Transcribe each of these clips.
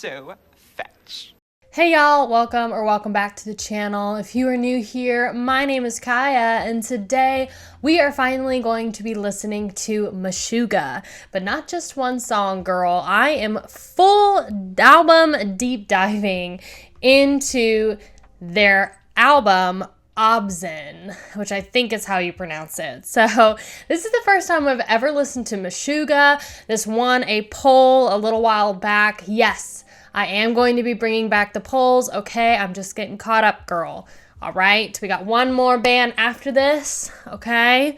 so fetch. Hey y'all, welcome back to the channel. If you are new here, my name is Kaiya, and today we are finally going to be listening to Meshuggah, but not just one song, girl. I am full album deep diving into their album ObZen, which I think is how you pronounce it. So this is the first time I've ever listened to Meshuggah. This won a poll a little while back. Yes, I am going to be bringing back the polls. Okay, I'm just getting caught up, girl. All right, we got one more band after this, okay?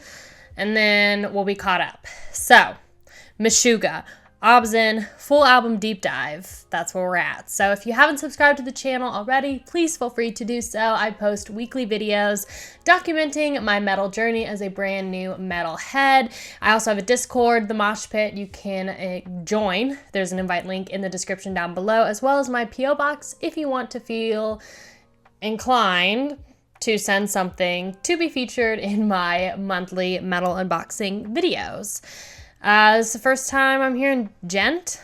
And then we'll be caught up. So, Meshuggah, ObZen, full album deep dive. That's where we're at. So if you haven't subscribed to the channel already, please feel free to do so. I post weekly videos documenting my metal journey as a brand new metalhead. I also have a Discord, the Mosh Pit. You can join. There's an invite link in the description down below, as well as my P.O. box if you want to feel inclined to send something to be featured in my monthly metal unboxing videos. This is the first time I'm hearing Gent,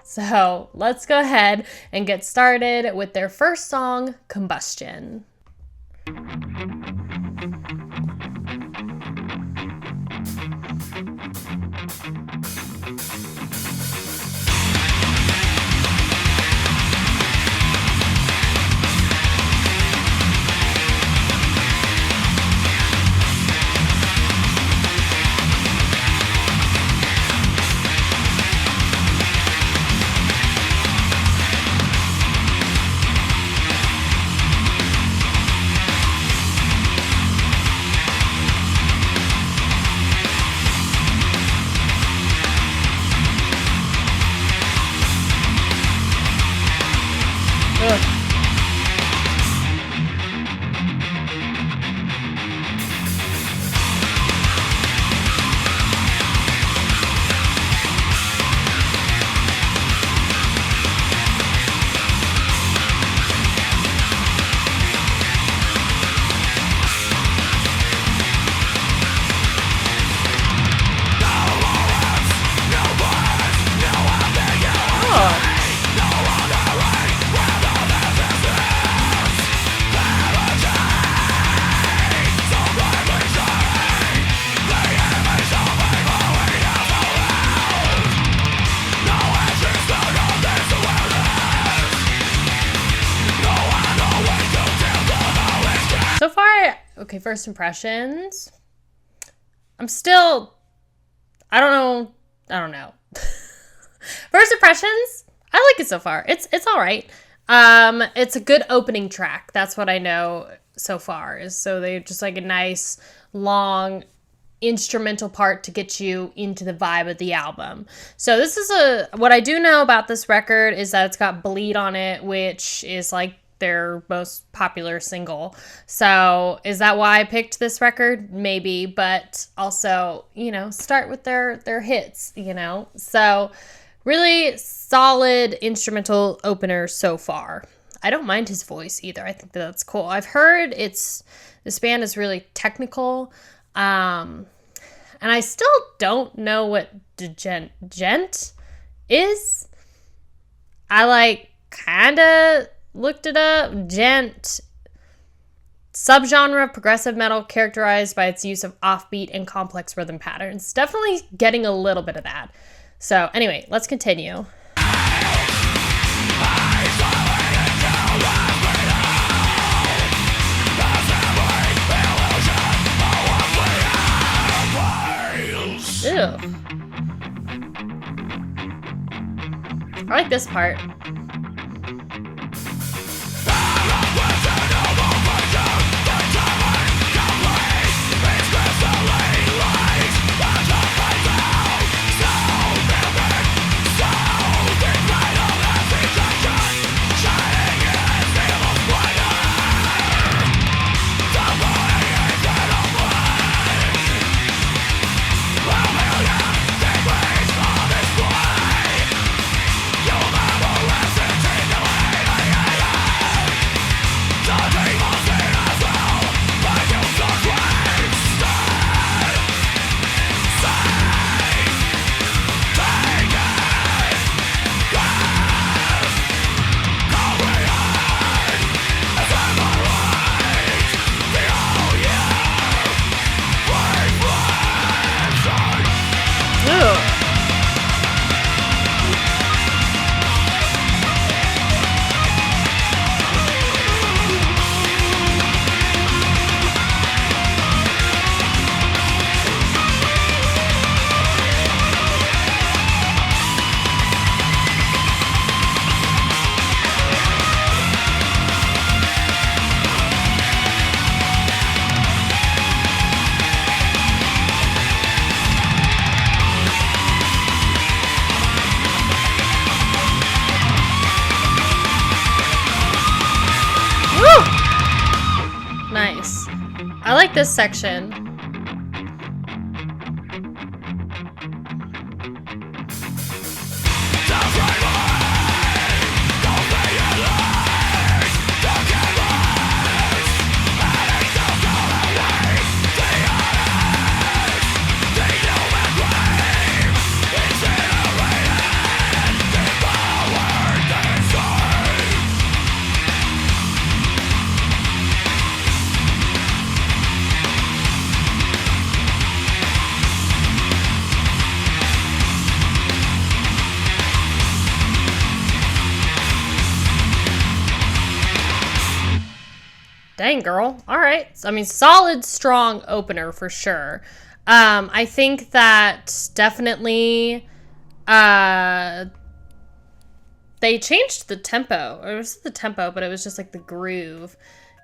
so let's go ahead and get started with their first song, Combustion. So far, okay, first impressions. I don't know. First impressions, I like it so far. It's all right. It's a good opening track. That's what I know so far. Is so they just like a nice long instrumental part to get you into the vibe of the album. So this is what I do know about this record is that it's got Bleed on it, which is like their most popular single. So is that why I picked this record? Maybe, but also, start with their hits, So really solid instrumental opener so far. I don't mind his voice either. I think that's cool. I've heard this band is really technical. And I still don't know what gent is. I kind of looked it up. Gent, subgenre of progressive metal characterized by its use of offbeat and complex rhythm patterns. Definitely getting a little bit of that. So anyway, let's continue. Ew. I like this part. like this section. Dang, girl. All right. I mean, solid, strong opener for sure. I think that definitely they changed the tempo. It was the tempo, but it was just like the groove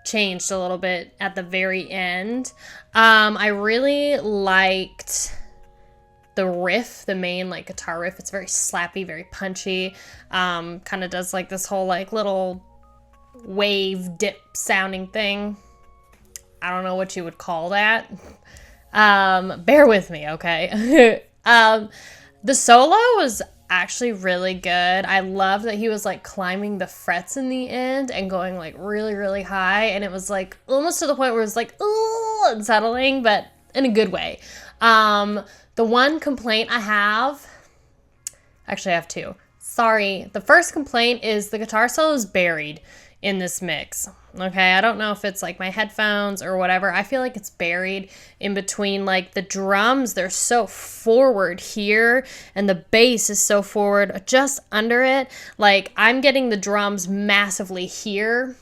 changed a little bit at the very end. I really liked the riff, the main like guitar riff. It's very slappy, very punchy. Kind of does like this whole like little wave dip sounding thing. I don't know what you would call that. Bear with me, okay? The solo was actually really good. I love that he was like climbing the frets in the end and going like really, really high, and it was like almost to the point where it was like ooh, unsettling, but in a good way. The one complaint I have, actually I have two. Sorry. The first complaint is the guitar solo is buried in this mix. Okay, I don't know if it's like my headphones or whatever. I feel like it's buried in between like the drums. They're so forward here and the bass is so forward just under it. Like I'm getting the drums massively here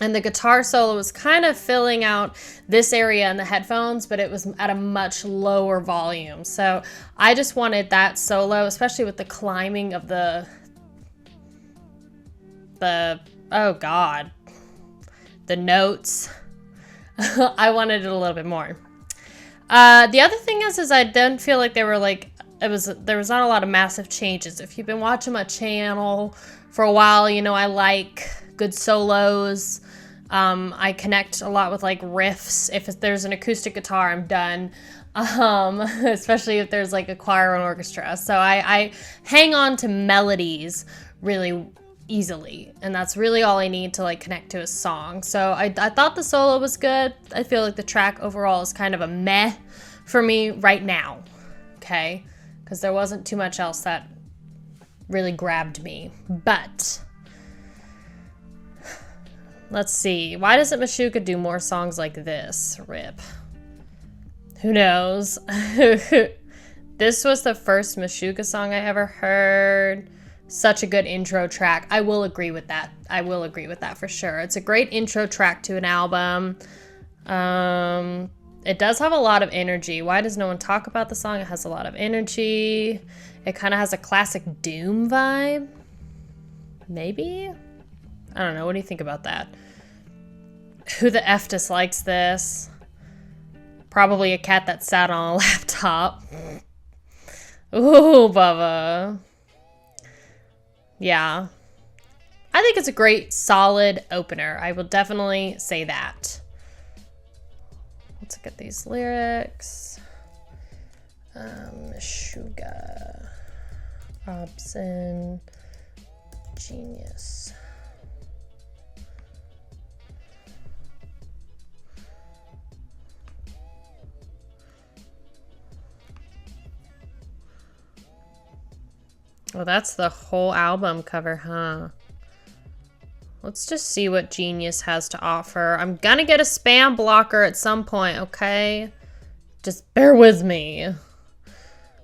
and the guitar solo was kind of filling out this area in the headphones, but it was at a much lower volume. So I just wanted that solo, especially with the climbing of the oh God, the notes. I wanted it a little bit more. The other thing is I didn't feel like there was not a lot of massive changes. If you've been watching my channel for a while, you know I like good solos. I connect a lot with like riffs. If there's an acoustic guitar, I'm done. Especially if there's like a choir and orchestra. So I hang on to melodies really easily, and that's really all I need to like connect to a song. So I thought the solo was good. I feel like the track overall is kind of a meh for me right now, okay, because there wasn't too much else that really grabbed me. But let's see, why doesn't Meshuggah do more songs like this? Rip. Who knows? This was the first Meshuggah song I ever heard. Such a good intro track. I will agree with that. I will agree with that for sure. It's a great intro track to an album. It does have a lot of energy. Why does no one talk about the song? It has a lot of energy. It kind of has a classic Doom vibe. Maybe? I don't know. What do you think about that? Who the F dislikes this? Probably a cat that sat on a laptop. Ooh, Bubba. Yeah. I think it's a great, solid opener. I will definitely say that. Let's look at these lyrics. Meshuggah. ObZen. Genius. Well, that's the whole album cover, huh? Let's just see what Genius has to offer. I'm gonna get a spam blocker at some point, okay? Just bear with me.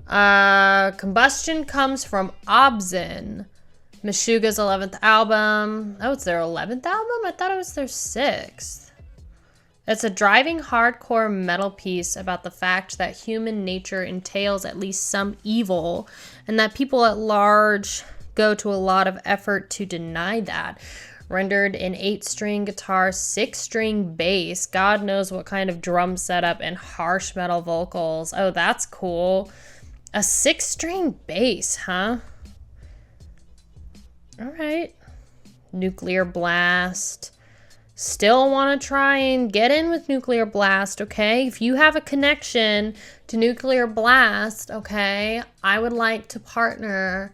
Combustion comes from ObZen. Meshuggah's 11th album. Oh, it's their 11th album? I thought it was their 6th. It's a driving hardcore metal piece about the fact that human nature entails at least some evil, and that people at large go to a lot of effort to deny that. Rendered in 8-string guitar, 6-string bass, God knows what kind of drum setup, and harsh metal vocals. Oh, that's cool. A 6-string bass, huh? All right. Nuclear blast. still want to try and get in with Nuclear Blast, okay? If you have a connection to Nuclear Blast, okay, I would like to partner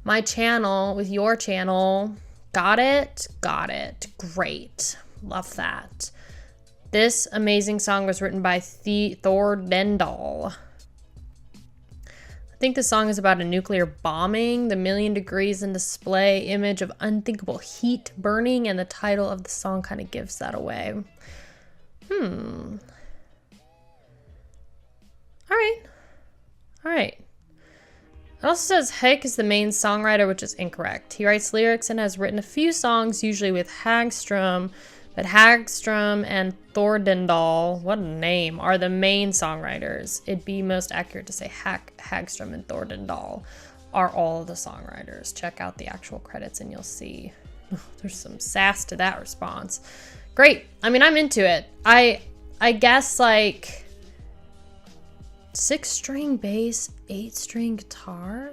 my channel with your channel. Got it? Got it. Great. Love that. This amazing song was written by Thor Dendal. I think the song is about a nuclear bombing, the million degrees in display image of unthinkable heat burning, and the title of the song kind of gives that away. All right. All right. It also says Hake is the main songwriter, which is incorrect. He writes lyrics and has written a few songs, usually with Hagstrom, but Hagstrom and Thordendal, what a name, are the main songwriters. It'd be most accurate to say Hagstrom and Thordendal are all the songwriters. Check out the actual credits and you'll see. There's some sass to that response. Great. I mean, I'm into it. I guess like 6-string bass, 8-string guitar.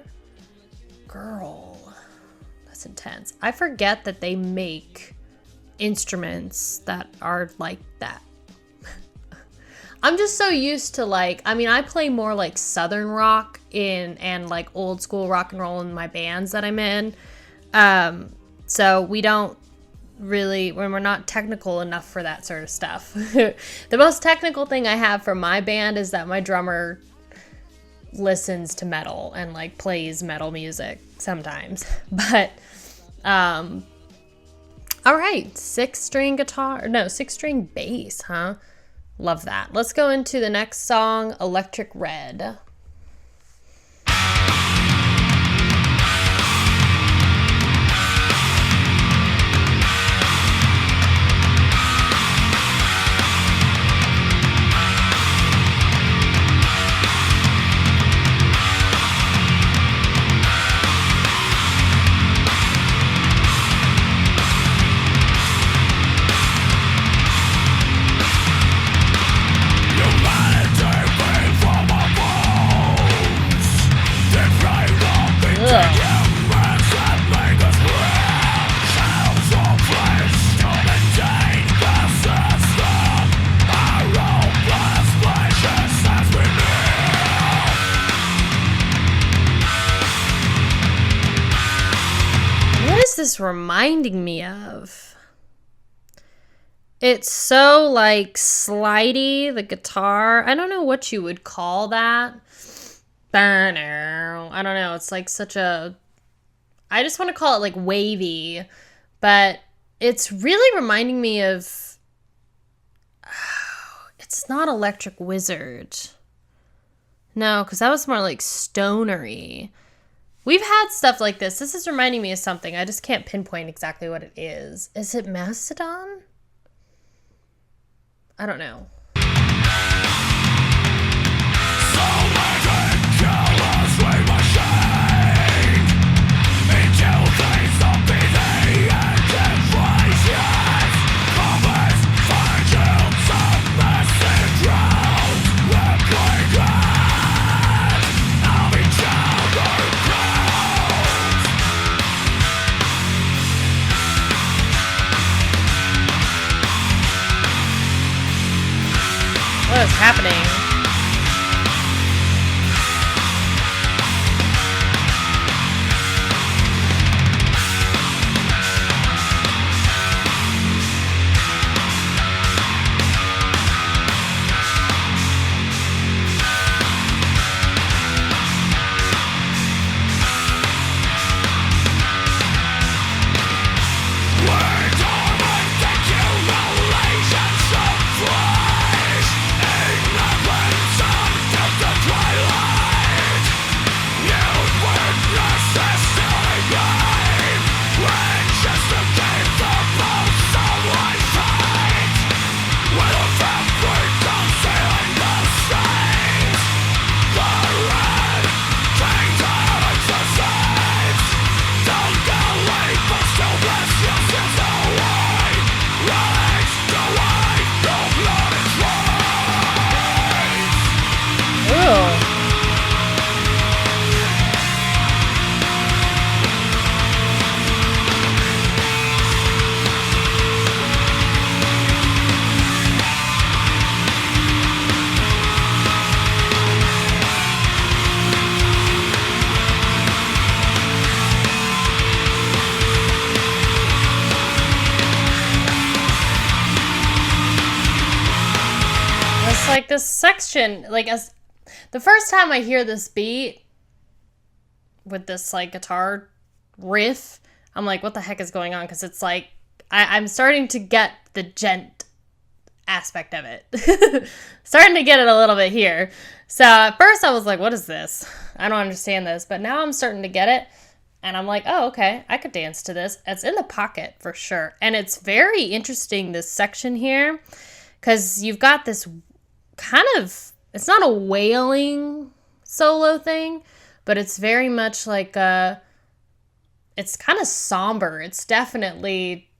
Girl, that's intense. I forget that they make instruments that are like that. I'm just so used to like, I mean, I play more like Southern rock and like old school rock and roll in my bands that I'm in. So we don't really, when we're not technical enough for that sort of stuff. The most technical thing I have for my band is that my drummer listens to metal and like plays metal music sometimes. But, all right, 6-string bass, huh? Love that. Let's go into the next song, Electric Red. This reminding me of? It's so like slidey, the guitar. I don't know what you would call that. I don't know. It's like such a, I just want to call it like wavy, but it's really reminding me of, it's not Electric Wizard. No, because that was more like stonery. We've had stuff like this. This is reminding me of something. I just can't pinpoint exactly what it is. Is it Mastodon? I don't know. What is like this section, like as the first time I hear this beat with this like guitar riff, I'm like, what the heck is going on? Because it's like I'm starting to get the gent aspect of it. Starting to get it a little bit here. So at first I was like, what is this? I don't understand this. But now I'm starting to get it. And I'm like, oh, okay, I could dance to this. It's in the pocket for sure. And it's very interesting, this section here, because you've got this kind of, it's not a wailing solo thing, but it's very much like it's kind of somber. It's definitely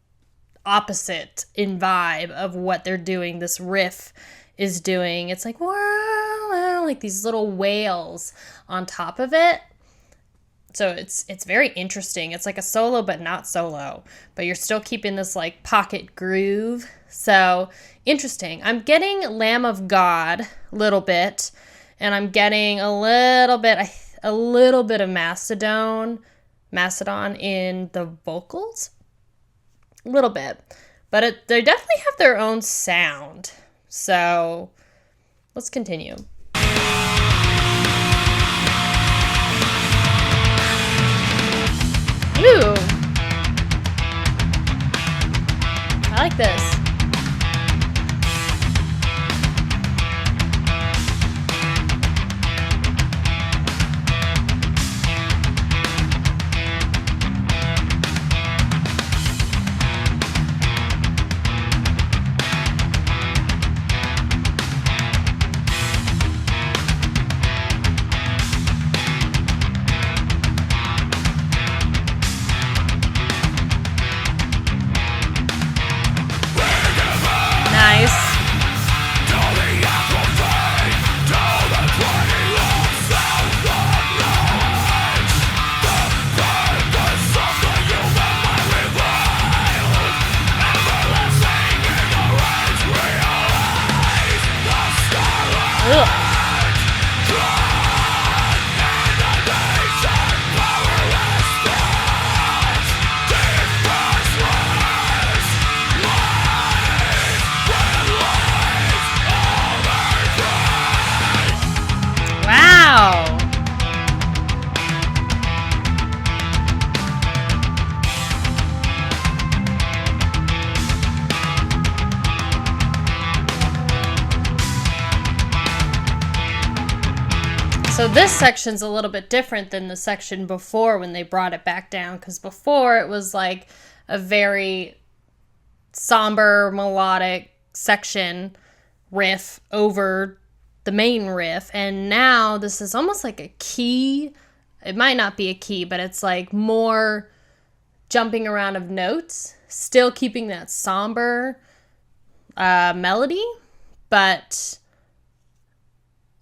opposite in vibe of what they're doing. This riff is doing. It's like, wow, like these little wails on top of it. So it's very interesting. It's like a solo, but not solo. But you're still keeping this like pocket groove. So interesting. I'm getting Lamb of God a little bit, and I'm getting a little bit of Mastodon in the vocals, a little bit. But they definitely have their own sound. So let's continue. Ooh. I like this. So this section's a little bit different than the section before when they brought it back down, because before it was like a very somber melodic section riff over the main riff, and now this is almost like a key. It might not be a key, but it's like more jumping around of notes, still keeping that somber melody, but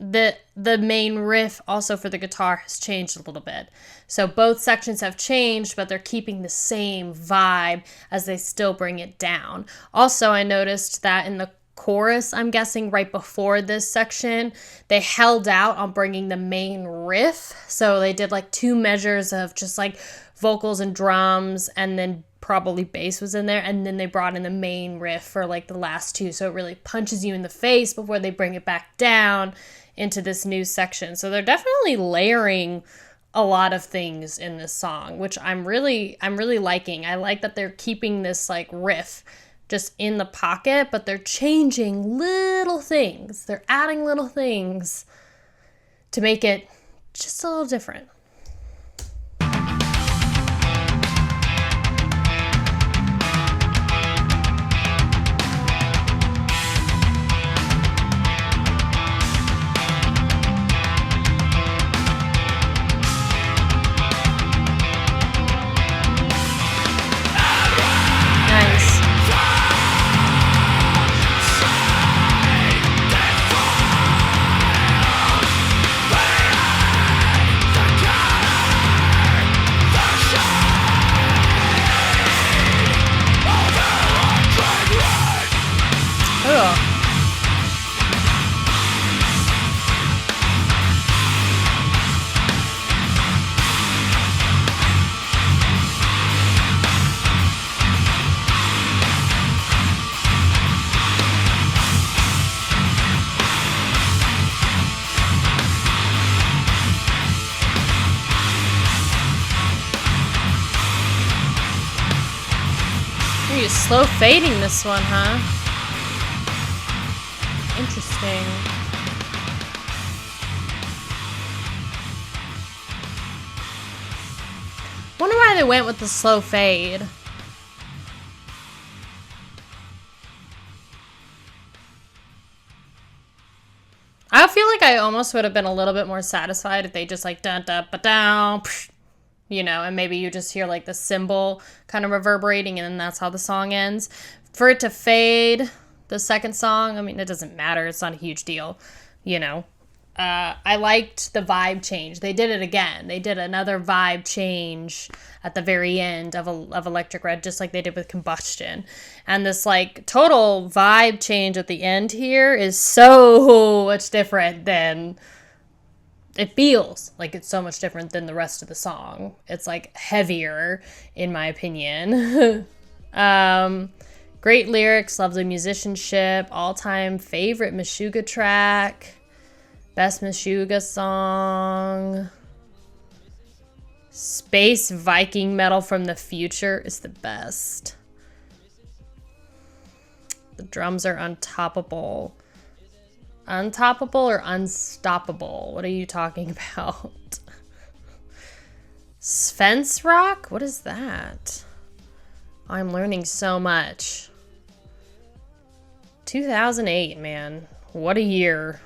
the main riff also for the guitar has changed a little bit. So both sections have changed, but they're keeping the same vibe as they still bring it down. Also, I noticed that in the chorus, I'm guessing right before this section, they held out on bringing the main riff. So they did like 2 measures of just like vocals and drums, and then probably bass was in there, and then they brought in the main riff for like the last 2. So it really punches you in the face before they bring it back down into this new section. So they're definitely layering a lot of things in this song, which I'm really liking. I like that they're keeping this like riff just in the pocket, but they're changing little things. They're adding little things to make it just a little different. actually slow fading this one, huh? Interesting. Wonder why they went with the slow fade. I feel like I almost would have been a little bit more satisfied if they just like dun dun ba down, you know, and maybe you just hear like the cymbal kind of reverberating and then that's how the song ends. For it to fade, the second song, I mean, it doesn't matter. It's not a huge deal, you know. I liked the vibe change. They did it again. They did another vibe change at the very end of Electric Red, just like they did with Combustion. And this like total vibe change at the end here is so much different than... It feels like it's so much different than the rest of the song. It's like heavier, in my opinion. Great lyrics, lovely musicianship, all-time favorite Meshuggah track. Best Meshuggah song. Space Viking metal from the future is the best. The drums are untoppable. Untoppable or unstoppable? What are you talking about? Fence rock? What is that? I'm learning so much. 2008, man. What a year.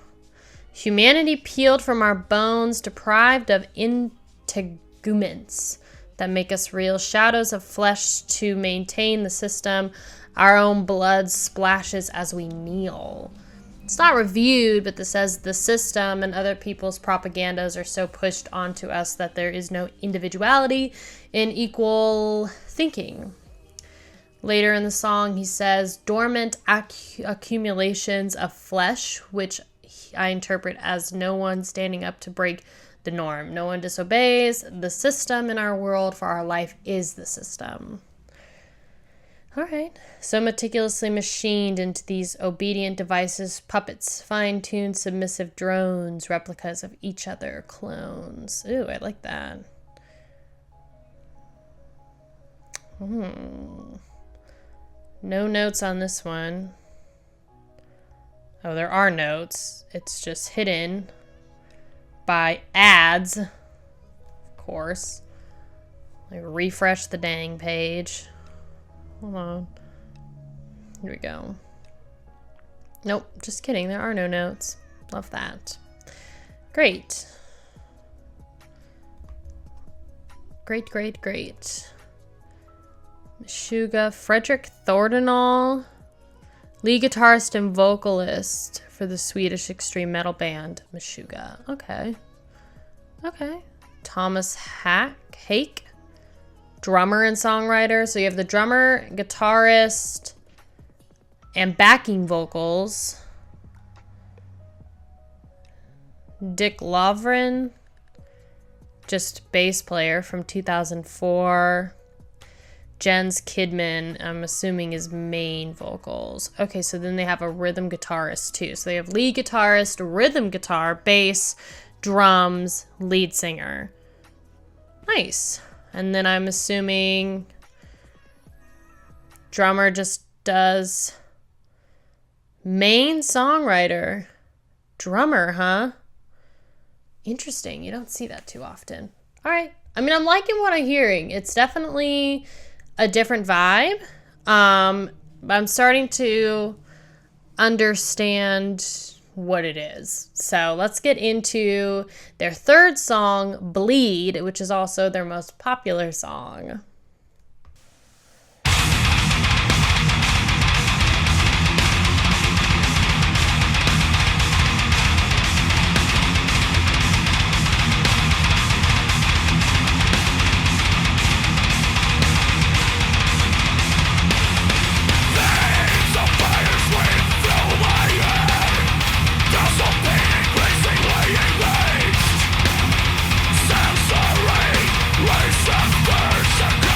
Humanity peeled from our bones, deprived of integuments that make us real, shadows of flesh to maintain the system. Our own blood splashes as we kneel. It's not reviewed, but this says the system and other people's propagandas are so pushed onto us that there is no individuality in equal thinking. Later in the song, he says, dormant accumulations of flesh, which I interpret as no one standing up to break the norm. No one disobeys the system in our world, for our life is the system. All right. So meticulously machined into these obedient devices, puppets, fine-tuned, submissive drones, replicas of each other, clones. Ooh, I like that. No notes on this one. Oh, there are notes. It's just hidden by ads, of course. Like, refresh the dang page. Hold on. Here we go. Nope, just kidding. There are no notes. Love that. Great. Great, great, great. Meshuggah, Frederick Thordenal, lead guitarist and vocalist for the Swedish extreme metal band Meshuggah. Okay. Okay. Thomas Hake, drummer and songwriter. So you have the drummer, guitarist, and backing vocals. Dick Lovren, just bass player from 2004. Jens Kidman, I'm assuming, is main vocals. Okay, so then they have a rhythm guitarist too. So they have lead guitarist, rhythm guitar, bass, drums, lead singer. Nice. And then I'm assuming drummer just does main songwriter. Drummer, huh? Interesting. You don't see that too often. All right. I mean, I'm liking what I'm hearing. It's definitely a different vibe. I'm starting to understand what it is. So let's get into their third song, Bleed, which is also their most popular song. Sensory, race and thirst.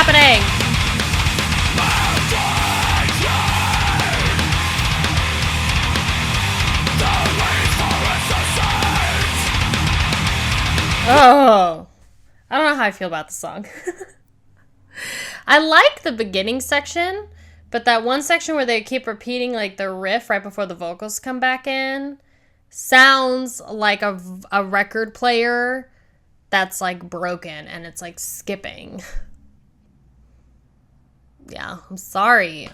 happening? Oh, I don't know how I feel about the song. I like the beginning section, but that one section where they keep repeating like the riff right before the vocals come back in sounds like a record player that's like broken and it's like skipping. Yeah, I'm sorry.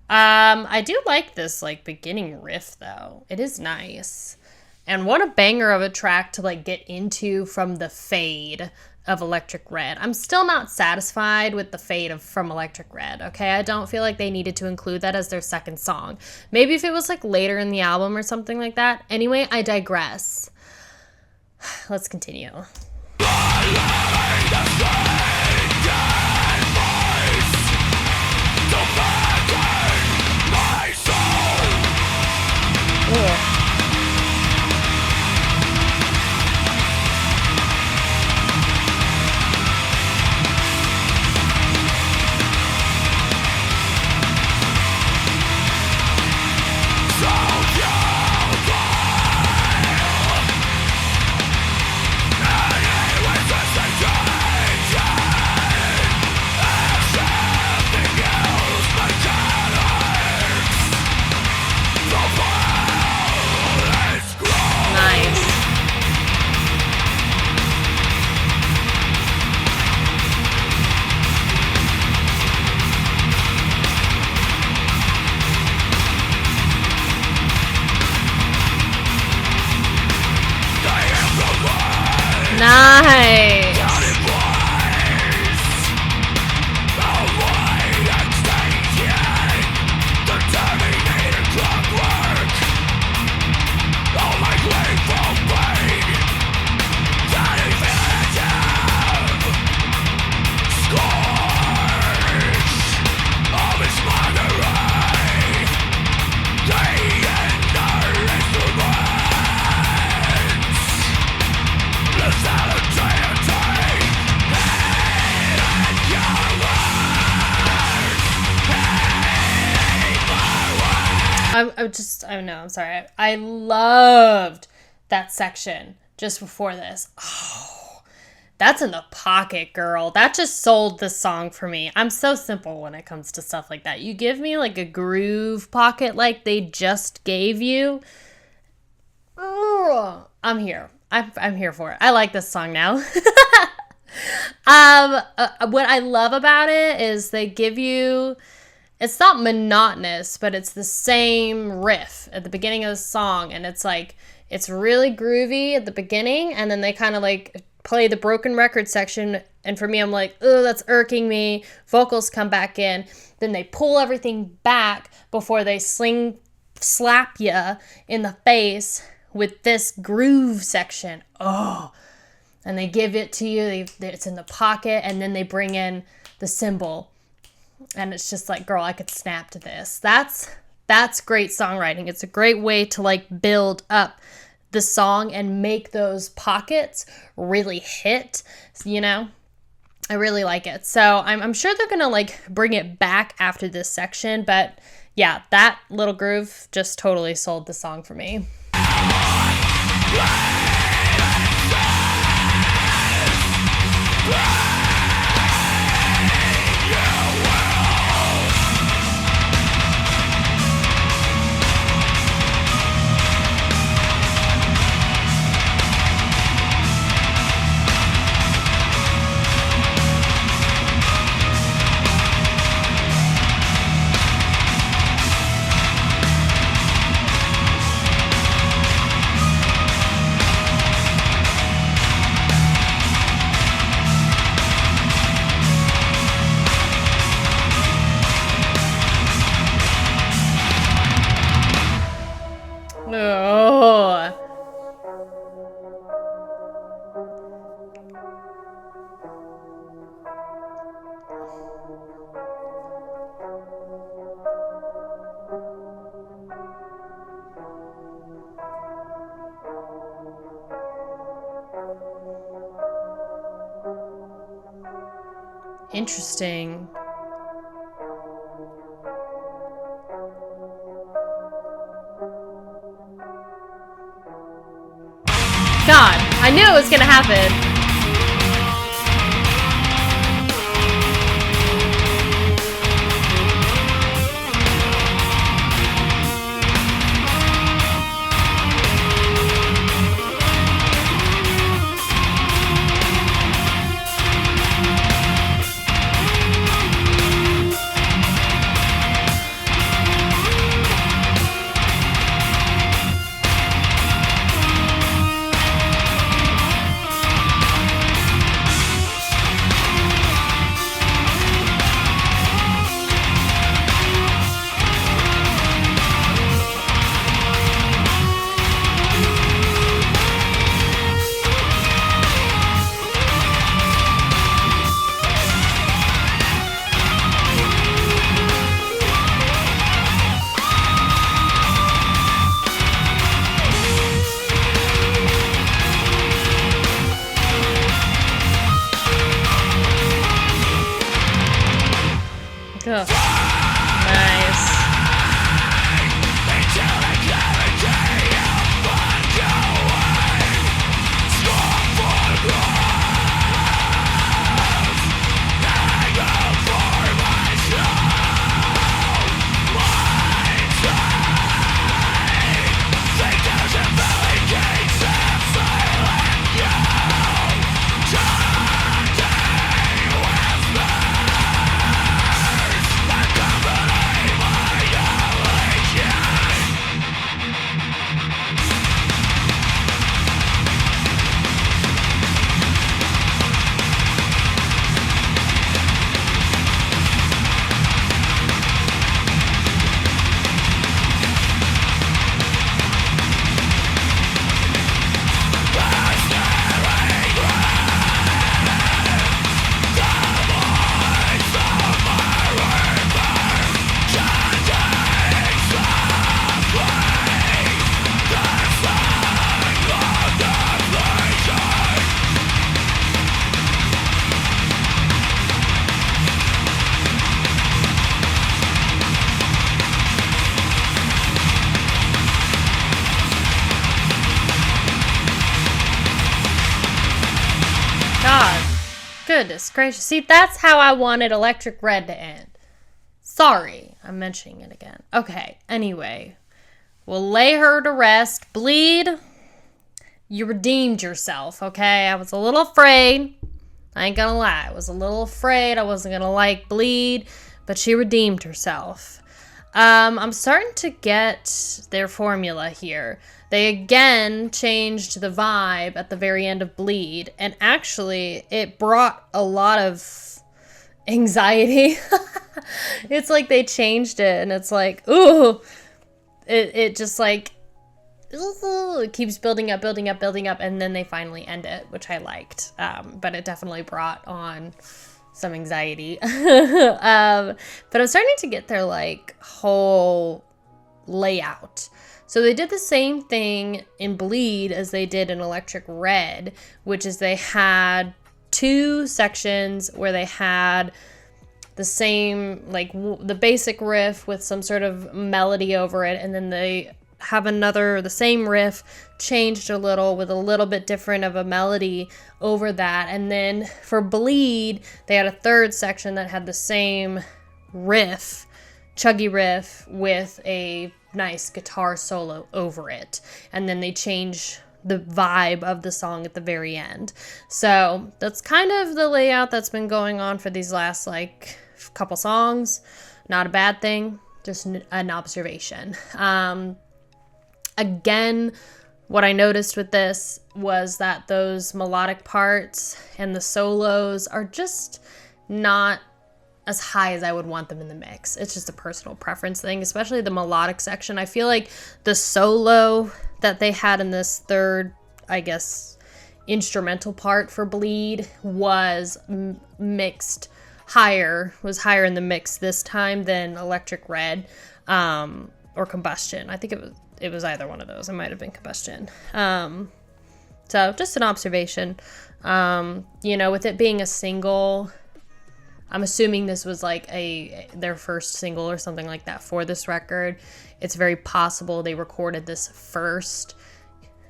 I do like this like beginning riff though. It is nice. And what a banger of a track to like get into from the fade of Electric Red. I'm still not satisfied with the fade from Electric Red, okay? I don't feel like they needed to include that as their second song. Maybe if it was like later in the album or something like that. Anyway, I digress. Let's continue. Ugh. Nice. I'm sorry. I loved that section just before this. Oh, that's in the pocket, girl. That just sold this song for me. I'm so simple when it comes to stuff like that. You give me like a groove pocket like they just gave you. Oh, I'm here. I'm here for it. I like this song now. What I love about it is they give you, it's not monotonous, but it's the same riff at the beginning of the song. And it's like, it's really groovy at the beginning. And then they kind of like play the broken record section. And for me, I'm like, oh, that's irking me. Vocals come back in. Then they pull everything back before they slap you in the face with this groove section. Oh, and they give it to you. It's in the pocket. And then they bring in the cymbal. And it's just like, girl, I could snap to this. That's great songwriting. It's a great way to like build up the song and make those pockets really hit, you know? I really like it. So I'm sure they're gonna like bring it back after this section, but yeah, that little groove just totally sold the song for me. Interesting. God, I knew it was gonna happen. Ugh. Nice. God, goodness gracious. See, that's how I wanted Electric Red to end. Sorry, I'm mentioning it again. Okay, anyway, we'll lay her to rest. Bleed, you redeemed yourself, okay? I was a little afraid. I ain't gonna lie. I was a little afraid I wasn't gonna like Bleed, but she redeemed herself. I'm starting to get their formula here. They again changed the vibe at the very end of Bleed, and actually it brought a lot of anxiety. It's like they changed it, and it's like, ooh, it just like, ooh, it keeps building up, and then they finally end it, which I liked. But it definitely brought on some anxiety. But I'm starting to get their like whole layout. So they did the same thing in Bleed as they did in Electric Red, which is they had two sections where they had the same, like the basic riff with some sort of melody over it, and then they have the same riff changed a little with a little bit different of a melody over that. And then for Bleed, they had a third section that had the same riff, chuggy riff, with a nice guitar solo over it, and then they change the vibe of the song at the very end. So that's kind of the layout that's been going on for these last like couple songs. Not a bad thing, just an observation. Again, what I noticed with this was that those melodic parts and the solos are just not as high as I would want them in the mix. It's just a personal preference thing, especially the melodic section. I feel like the solo that they had in this third, I guess, instrumental part for Bleed was mixed higher, was higher in the mix this time than Electric Red or Combustion. I think it was either one of those. It might have been Combustion. So just an observation. With it being a single I'm assuming this was like their first single or something like that for this record. It's very possible they recorded this first,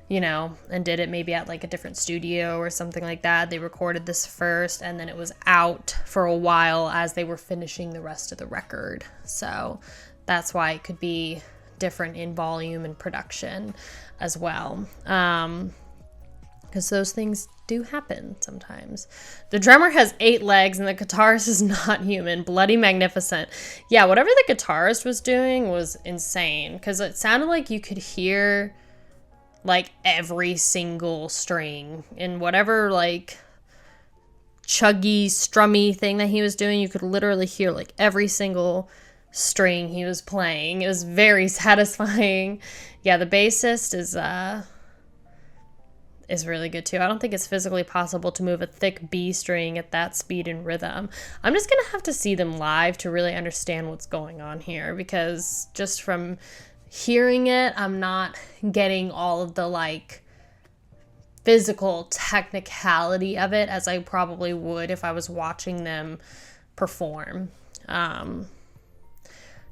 you know, and did it maybe at like a different studio or something like that. They recorded this first and then it was out for a while as they were finishing the rest of the record. So that's why it could be different in volume and production as well. Because those things do happen sometimes. The drummer has 8 legs and the guitarist is not human. Bloody magnificent. Yeah, whatever the guitarist was doing was insane. Because it sounded like you could hear like every single string in whatever like chuggy, strummy thing that he was doing. You could literally hear like every single string he was playing. It was very satisfying. Yeah, the bassist is really good too. I don't think it's physically possible to move a thick B string at that speed and rhythm. I'm just gonna have to see them live to really understand what's going on here, because just from hearing it, I'm not getting all of the like physical technicality of it as I probably would if I was watching them perform.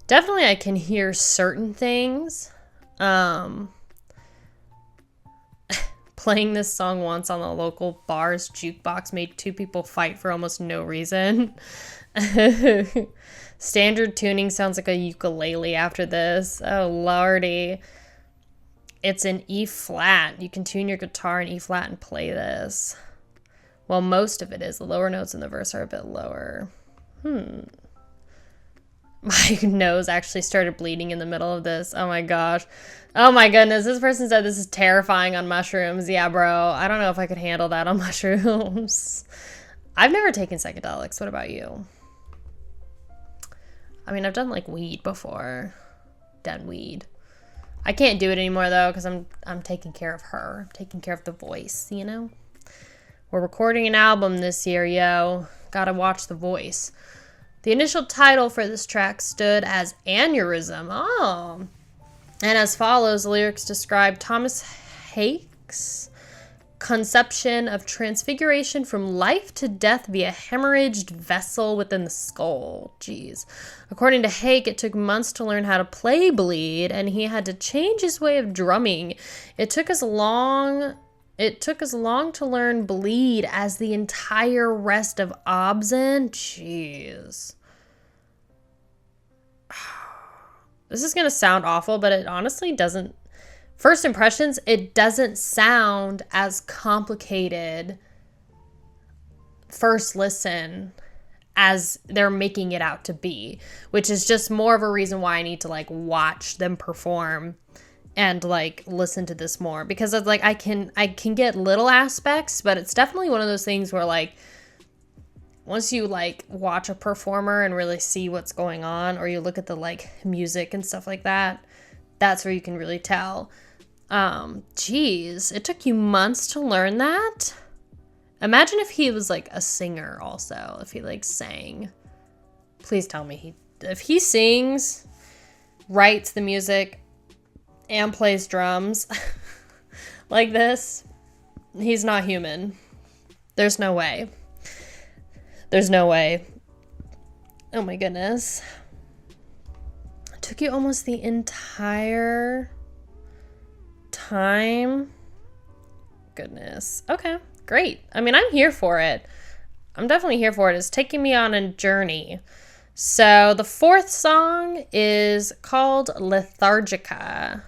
Definitely I can hear certain things. Playing this song once on the local bar's jukebox made 2 people fight for almost no reason. Standard tuning sounds like a ukulele after this. Oh, lordy. It's an E flat. You can tune your guitar in E flat and play this. Well, most of it is. The lower notes in the verse are a bit lower. My nose actually started bleeding in the middle of this. Oh my gosh. Oh my goodness. This person said this is terrifying on mushrooms. Yeah, bro. I don't know if I could handle that on mushrooms. I've never taken psychedelics. What about you? I mean, I've done like weed before. Done weed. I can't do it anymore though because I'm taking care of her. I'm taking care of the voice, you know? We're recording an album this year, yo. Gotta watch the voice. The initial title for this track stood as Aneurysm. Oh. And as follows, the lyrics describe Thomas Hake's conception of transfiguration from life to death via hemorrhaged vessel within the skull. Jeez. According to Hake, it took months to learn how to play bleed, and he had to change his way of drumming. It took as long to learn bleed as the entire rest of ObZen. Jeez. This is going to sound awful, but it honestly doesn't. First impressions, it doesn't sound as complicated first listen as they're making it out to be, which is just more of a reason why I need to like watch them perform and like listen to this more, because it's like I can get little aspects, but it's definitely one of those things where like once you like watch a performer and really see what's going on, or you look at the like music and stuff like that, that's where you can really tell. Geez, it took you months to learn that? Imagine if he was like a singer also, if he like sang. Please tell me if he sings, writes the music, and plays drums like this, he's not human. There's no way. There's no way. Oh my goodness. It took you almost the entire time. Goodness. Okay, great. I mean, I'm here for it. I'm definitely here for it. It's taking me on a journey. So the 4th song is called Lethargica.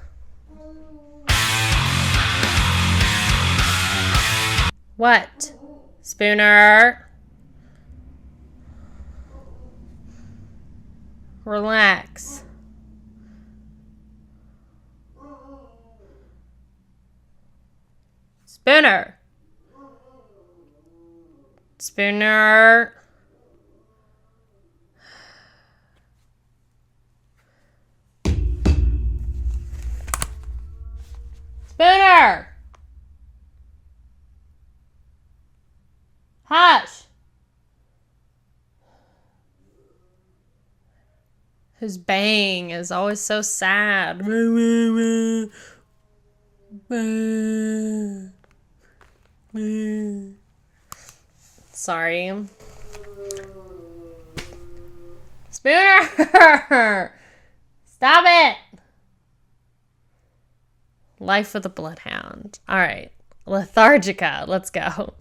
What? Spooner? Relax. Spooner. Spooner. Spooner. Hush. His bang is always so sad. Sorry. Spooner! Stop it! Life of the Bloodhound. All right. Lethargica. Let's go.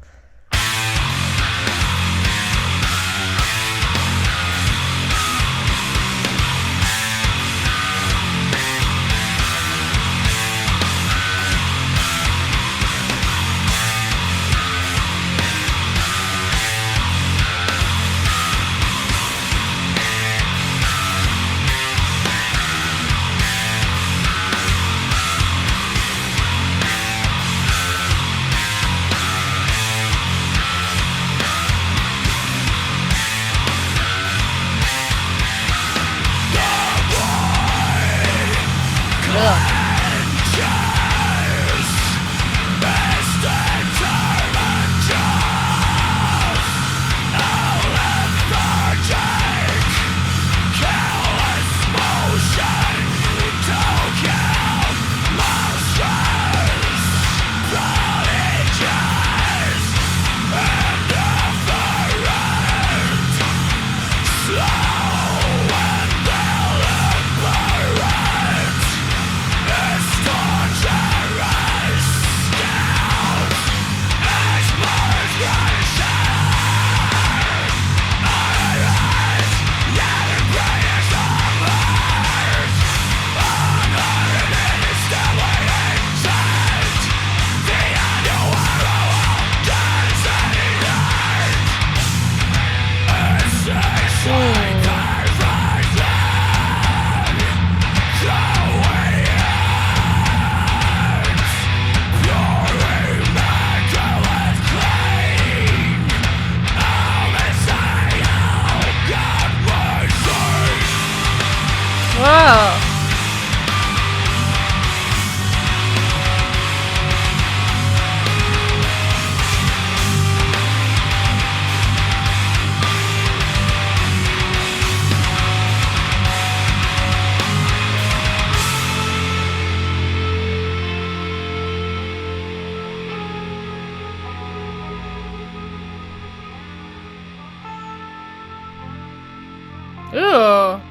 Ooh.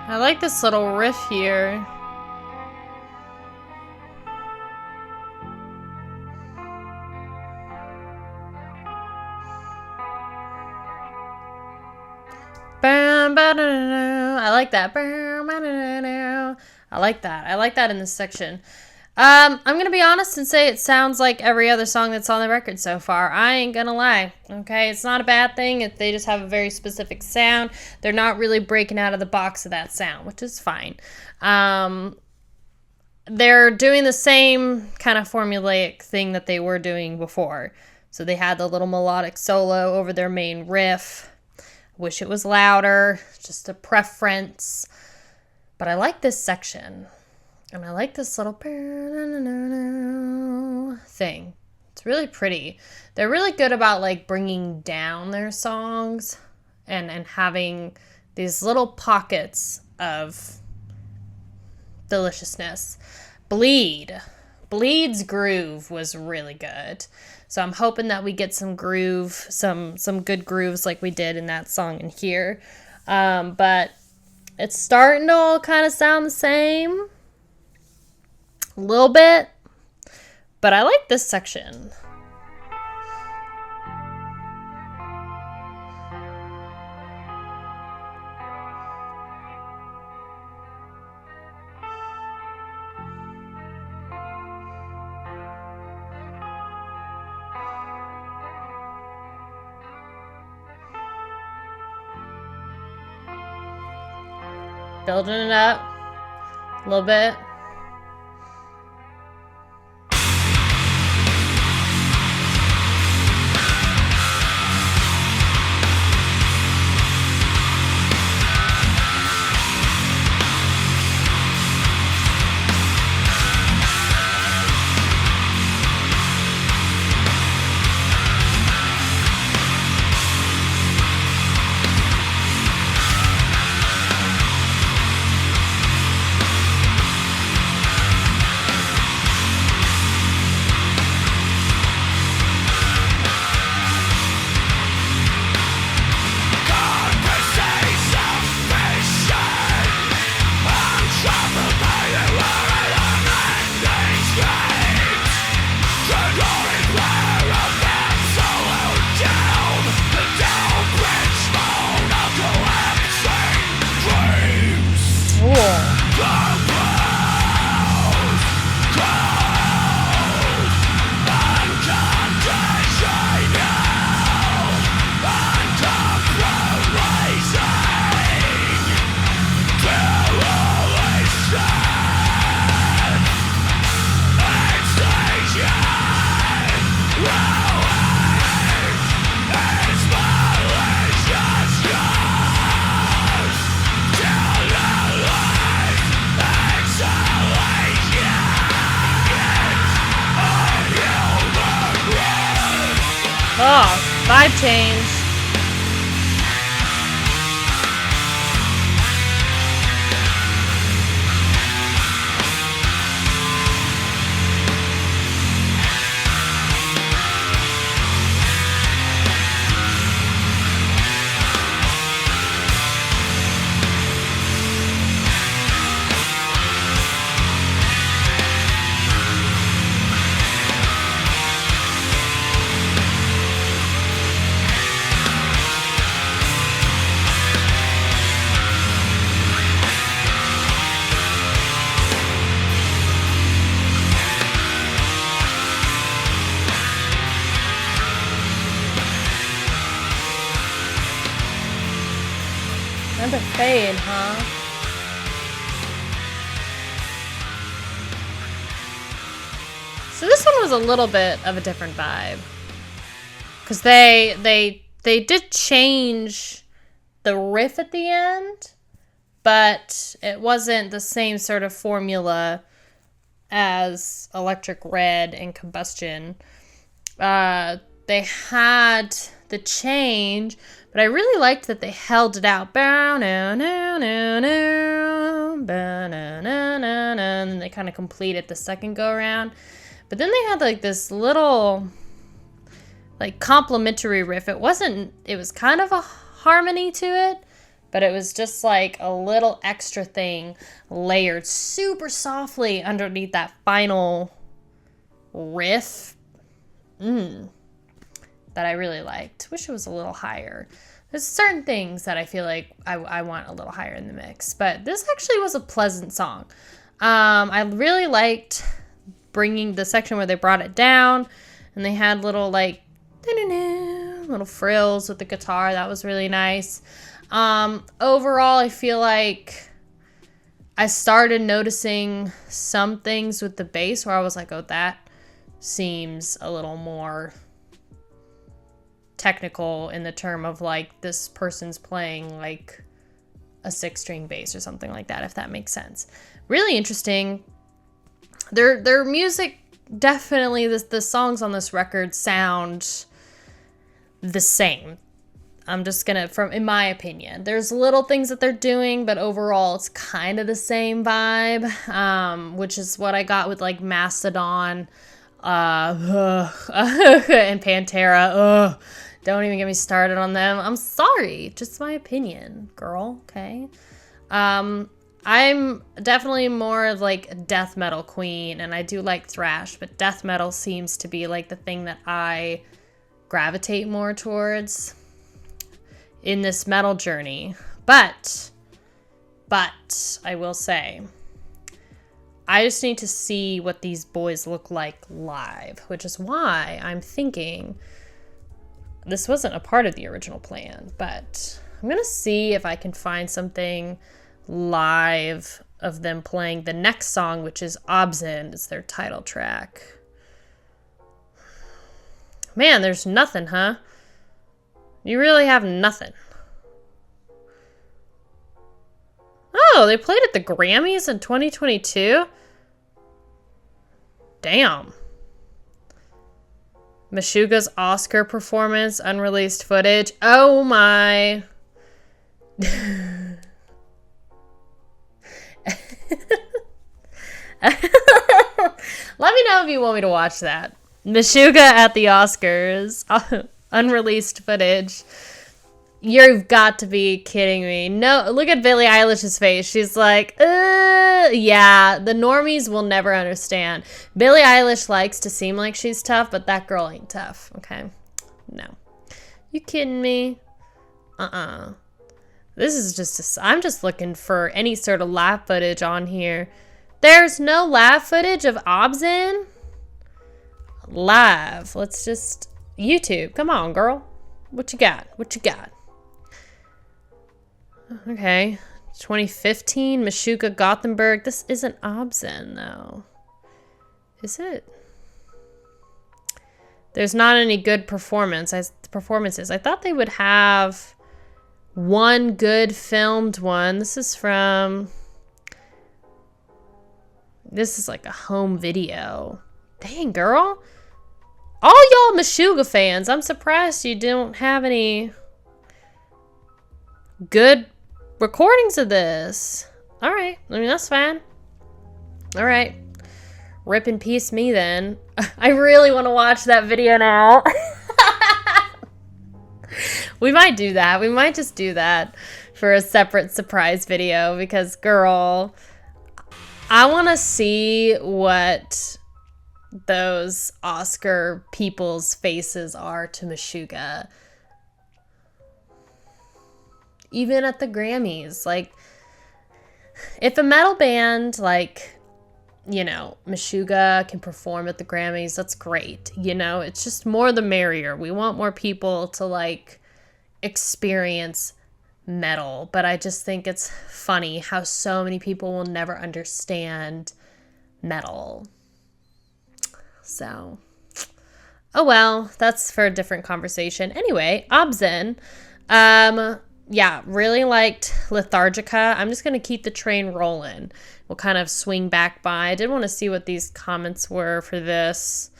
I like this little riff here. I like that. I like that. I like that in this section. I'm gonna be honest and say it sounds like every other song that's on the record so far. I ain't gonna lie. Okay, it's not a bad thing if they just have a very specific sound. They're not really breaking out of the box of that sound, which is fine. They're doing the same kind of formulaic thing that they were doing before. So they had the little melodic solo over their main riff. Wish it was louder, just a preference. But I like this section. And I like this little thing. It's really pretty. They're really good about like bringing down their songs and having these little pockets of deliciousness. Bleed's groove was really good. So I'm hoping that we get some groove, some good grooves like we did in that song in here. But it's starting to all kind of sound the same. A little bit. But I like this section. Building it up a little bit. Vibe change. Another fade, huh? So this one was a little bit of a different vibe. Because they did change the riff at the end, but it wasn't the same sort of formula as Electric Red and Combustion. They had the change, but I really liked that they held it out. And then they kind of completed the second go around. But then they had like this little like complimentary riff. It was kind of a harmony to it, but it was just like a little extra thing layered super softly underneath that final riff. That I really liked. Wish it was a little higher. There's certain things that I feel like I want a little higher in the mix, but this actually was a pleasant song. I really liked bringing the section where they brought it down and they had little like little frills with the guitar. That was really nice. Overall, I feel like I started noticing some things with the bass where I was like, oh, that seems a little more technical in the term of like this person's playing like a 6-string bass or something like that, if that makes sense. Really interesting. Their music, definitely the songs on this record sound the same. I'm just gonna, in my opinion, there's little things that they're doing, but overall it's kind of the same vibe, which is what I got with like Mastodon and Pantera. Don't even get me started on them. I'm sorry. Just my opinion, girl. Okay. I'm definitely more of like a death metal queen, and I do like thrash, but death metal seems to be like the thing that I gravitate more towards in this metal journey. But I will say, I just need to see what these boys look like live, which is why I'm thinking this wasn't a part of the original plan, but I'm going to see if I can find something live of them playing the next song, which is ObZen. It's their title track. Man, there's nothing, huh? You really have nothing. Oh, they played at the Grammys in 2022? Damn. Meshuggah's Oscar performance, unreleased footage. Oh my. Let me know if you want me to watch that. Meshuggah at the Oscars. Unreleased footage. You've got to be kidding me. No, look at Billie Eilish's face. She's like, yeah, the normies will never understand. Billie Eilish likes to seem like she's tough, but that girl ain't tough, okay? No. You kidding me? This is just, I'm just looking for any sort of live footage on here. There's no live footage of ObZen? Live. Let's just, YouTube. Come on, girl. What you got? What you got? Okay, 2015, Meshuggah, Gothenburg. This isn't ObZen, though. Is it? There's not any good performances. I thought they would have one good filmed one. This is like a home video. Dang, girl. All y'all Meshuggah fans, I'm surprised you don't have any good recordings of this. All right. I mean, that's fine. All right. Rip in peace me then. I really want to watch that video now. We might do that. We might just do that for a separate surprise video because, girl, I want to see what those Oscar people's faces are to Meshuggah. Even at the Grammys. Like, if a metal band, like, you know, Meshuggah can perform at the Grammys, that's great. You know, it's just more the merrier. We want more people to, like, experience metal. But I just think it's funny how so many people will never understand metal. So, oh well, that's for a different conversation. Anyway, ObZen. Yeah, really liked Lethargica. I'm just going to keep the train rolling. We'll kind of swing back by. I did want to see what these comments were for this.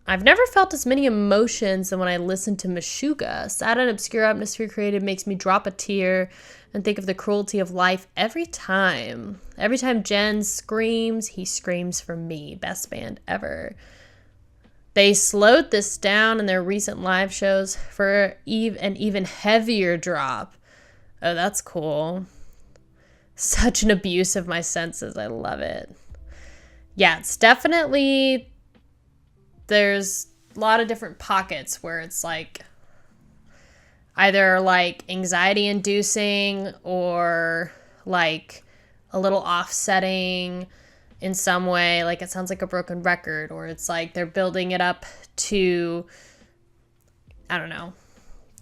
I've never felt as many emotions than when I listened to Meshuggah. Sad and obscure atmosphere created makes me drop a tear and think of the cruelty of life every time. Every time Jen screams, he screams for me. Best band ever. They slowed this down in their recent live shows for an even heavier drop. Oh, that's cool. Such an abuse of my senses. I love it. Yeah, it's definitely... There's a lot of different pockets where it's like either like anxiety inducing or like a little offsetting in some way. Like it sounds like a broken record, or it's like they're building it up to, I don't know,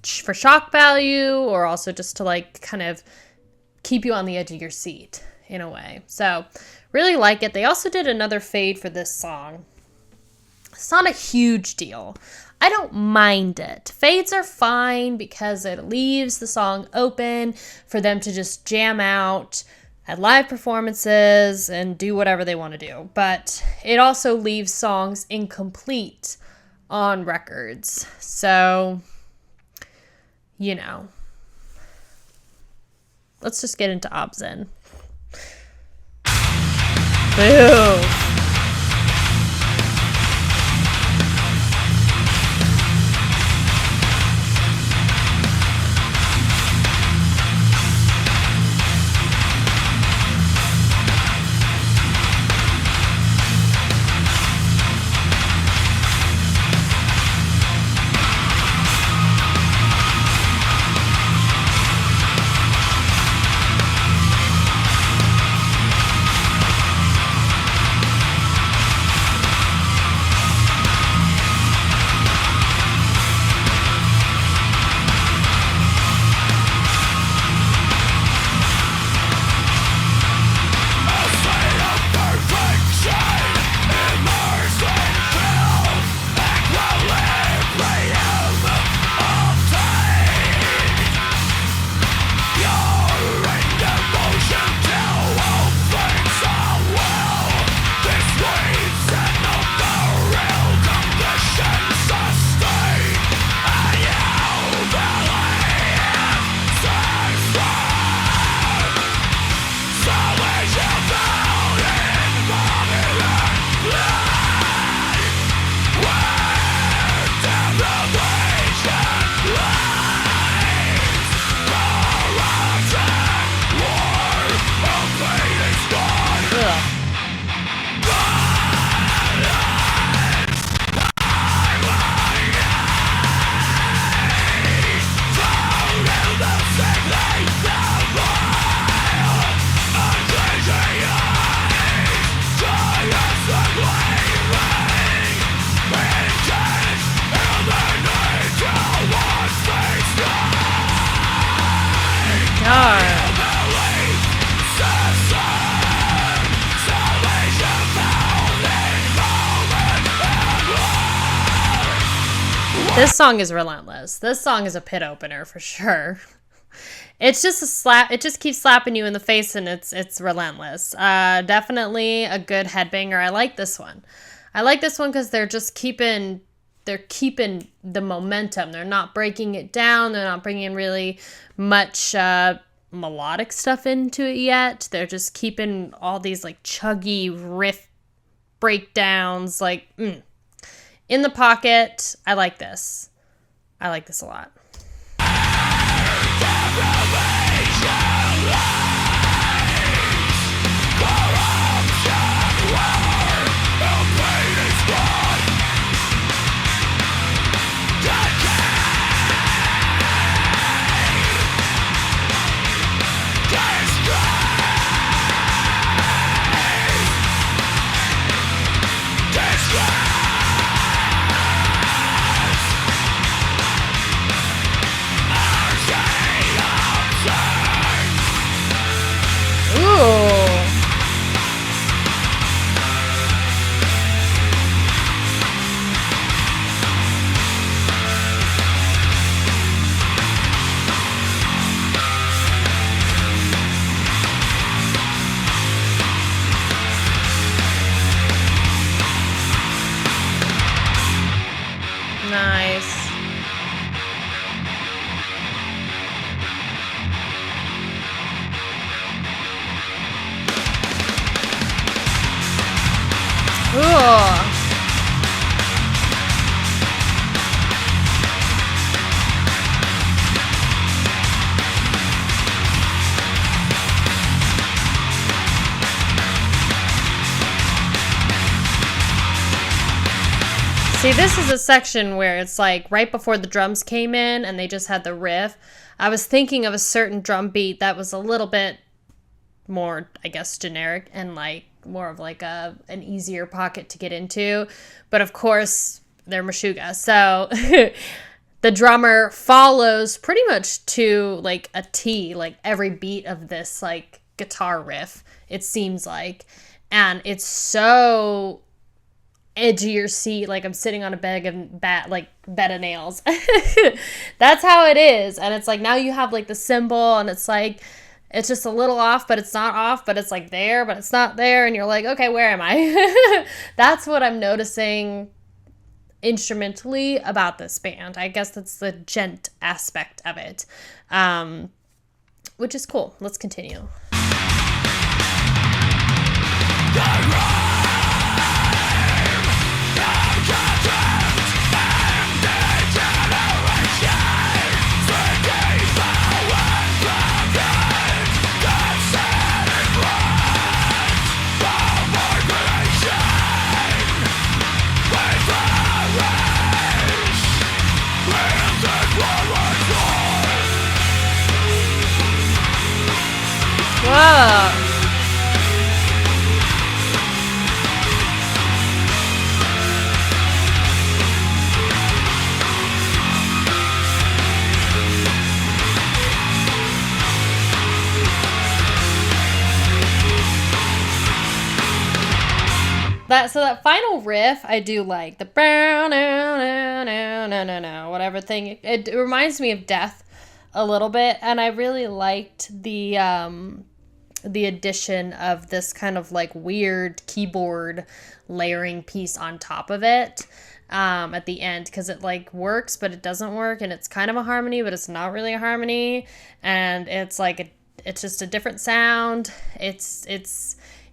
for shock value, or also just to like kind of keep you on the edge of your seat in a way. So really like it. They also did another fade for this song. It's not a huge deal. I don't mind it. Fades are fine because it leaves the song open for them to just jam out at live performances and do whatever they want to do. But it also leaves songs incomplete on records. So, you know. Let's just get into ObZen. Boo! This song is relentless. This song is a pit opener for sure. It's just a slap. It just keeps slapping you in the face, and it's relentless. Definitely a good headbanger. I like this one. I like this one because they're just keeping they're keeping the momentum. They're not breaking it down. They're not bringing really much melodic stuff into it yet. They're just keeping all these like chuggy riff breakdowns, like in the pocket. I like this. I like this a lot. Nice. Ooh. See, this is a section where it's like right before the drums came in and they just had the riff. I was thinking of a certain drum beat that was a little bit more, I guess, generic and like more of like an easier pocket to get into. But of course, they're Meshuggah. So the drummer follows pretty much to like a T, like every beat of this like guitar riff, it seems like. And it's so edge of your seat, like I'm sitting on a bed of nails. That's how it is. And it's like now you have like the cymbal and it's like it's just a little off, but it's not off, but it's like there, but it's not there, and you're like, okay, where am I? That's what I'm noticing instrumentally about this band. I guess that's the gent aspect of it, which is cool. Let's continue. Whoa. That final riff, I do like the brown, no, whatever thing. It reminds me of Death a little bit, and I really liked the addition of this kind of like weird keyboard layering piece on top of it at the end, because it like works, but it doesn't work, and it's kind of a harmony, but it's not really a harmony, and it's like it's just a different sound. It's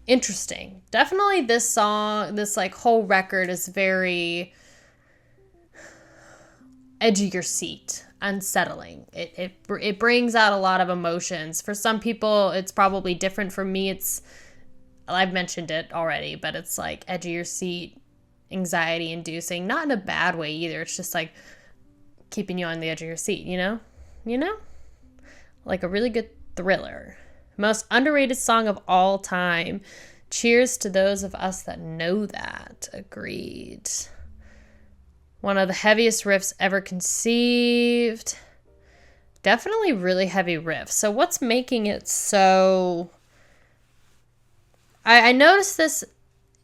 interesting. Definitely this song, this like whole record is very edge of your seat, unsettling. It brings out a lot of emotions. For some people, it's probably different. For me, I've mentioned it already, but it's like edge of your seat, anxiety inducing, not in a bad way either. It's just like keeping you on the edge of your seat, you know? Like a really good thriller. Most underrated song of all time. Cheers to those of us that know that. Agreed. One of the heaviest riffs ever conceived. Definitely really heavy riff. So what's making it so... I noticed this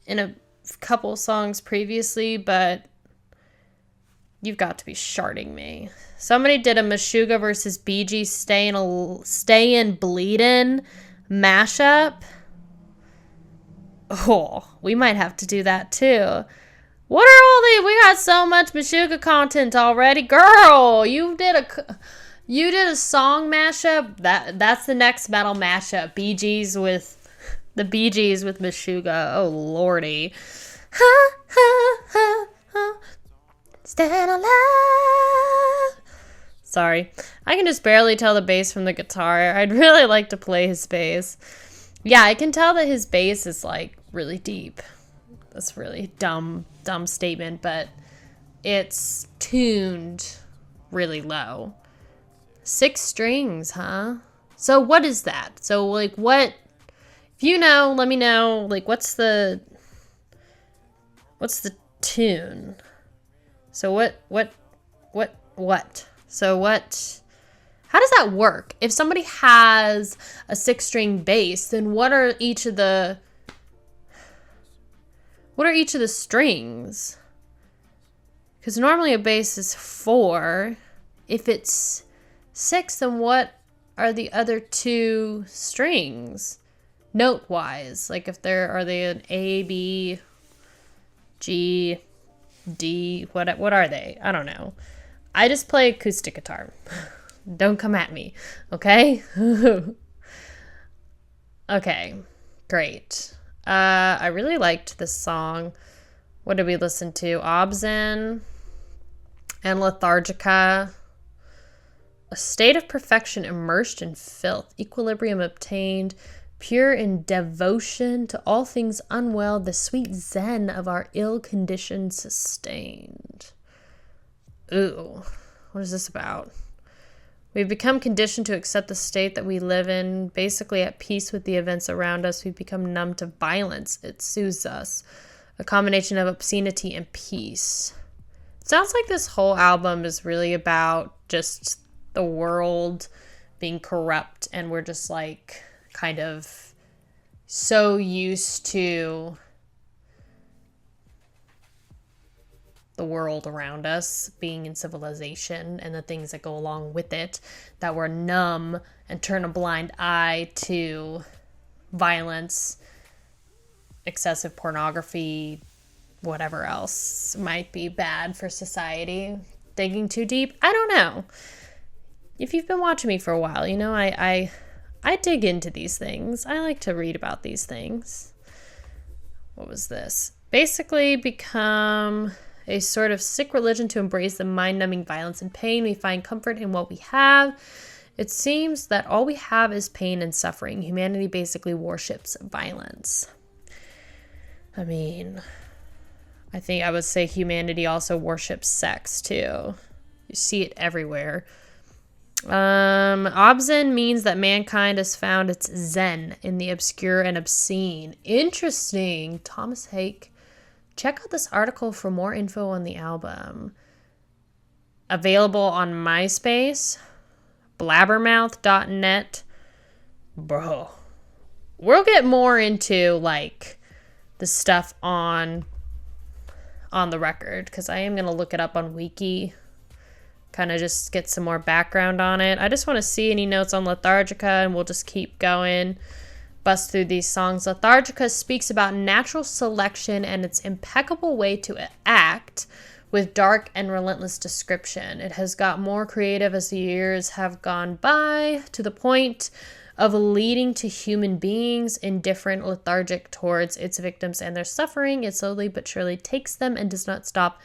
in a couple songs previously, but you've got to be sharding me. Somebody did a Meshuggah versus Bee Gees Stayin' Bleedin' mashup. Oh, we might have to do that too. What are all these? We got so much Meshuggah content already. Girl, you did a song mashup. That's the next metal mashup. Bee Gees with Meshuggah. Oh lordy. Ha ha ha ha. Stand alive. Sorry. I can just barely tell the bass from the guitar. I'd really like to play his bass. Yeah, I can tell that his bass is like really deep. That's really dumb statement, but it's tuned really low. 6 strings, huh? So what is that? So like what, if you know, let me know, like what's the tune? So what? So what, how does that work? If somebody has a 6-string bass, then what are each of the strings? Because normally a bass is 4. If it's 6, then what are the other 2 strings? Note-wise, like if are they an A, B, G, D, what are they? I don't know. I just play acoustic guitar. Don't come at me, okay? Okay, great. I really liked this song. What did we listen to? ObZen and Lethargica. A state of perfection immersed in filth, equilibrium obtained, pure in devotion to all things unwell, the sweet zen of our ill condition sustained. Ooh, what is this about? We've become conditioned to accept the state that we live in, basically at peace with the events around us. We've become numb to violence. It soothes us. A combination of obscenity and peace. It sounds like this whole album is really about just the world being corrupt, and we're just like kind of so used to the world around us being in civilization and the things that go along with it, that we're numb and turn a blind eye to violence, excessive pornography, whatever else might be bad for society. Digging too deep? I don't know. If you've been watching me for a while, you know, I dig into these things. I like to read about these things. What was this? Basically become a sort of sick religion to embrace the mind-numbing violence and pain. We find comfort in what we have. It seems that all we have is pain and suffering. Humanity basically worships violence. I mean, I think I would say humanity also worships sex too. You see it everywhere. ObZen means that mankind has found its zen in the obscure and obscene. Interesting. Thomas Hake. Check out this article for more info on the album. Available on MySpace, blabbermouth.net. Bro, we'll get more into like the stuff on the record, because I am going to look it up on Wiki, kind of just get some more background on it. I just want to see any notes on Lethargica, and we'll just keep going. Bust through these songs. Lethargica speaks about natural selection and its impeccable way to act with dark and relentless description. It has got more creative as the years have gone by, to the point of leading to human beings indifferent, lethargic towards its victims and their suffering. It slowly but surely takes them and does not stop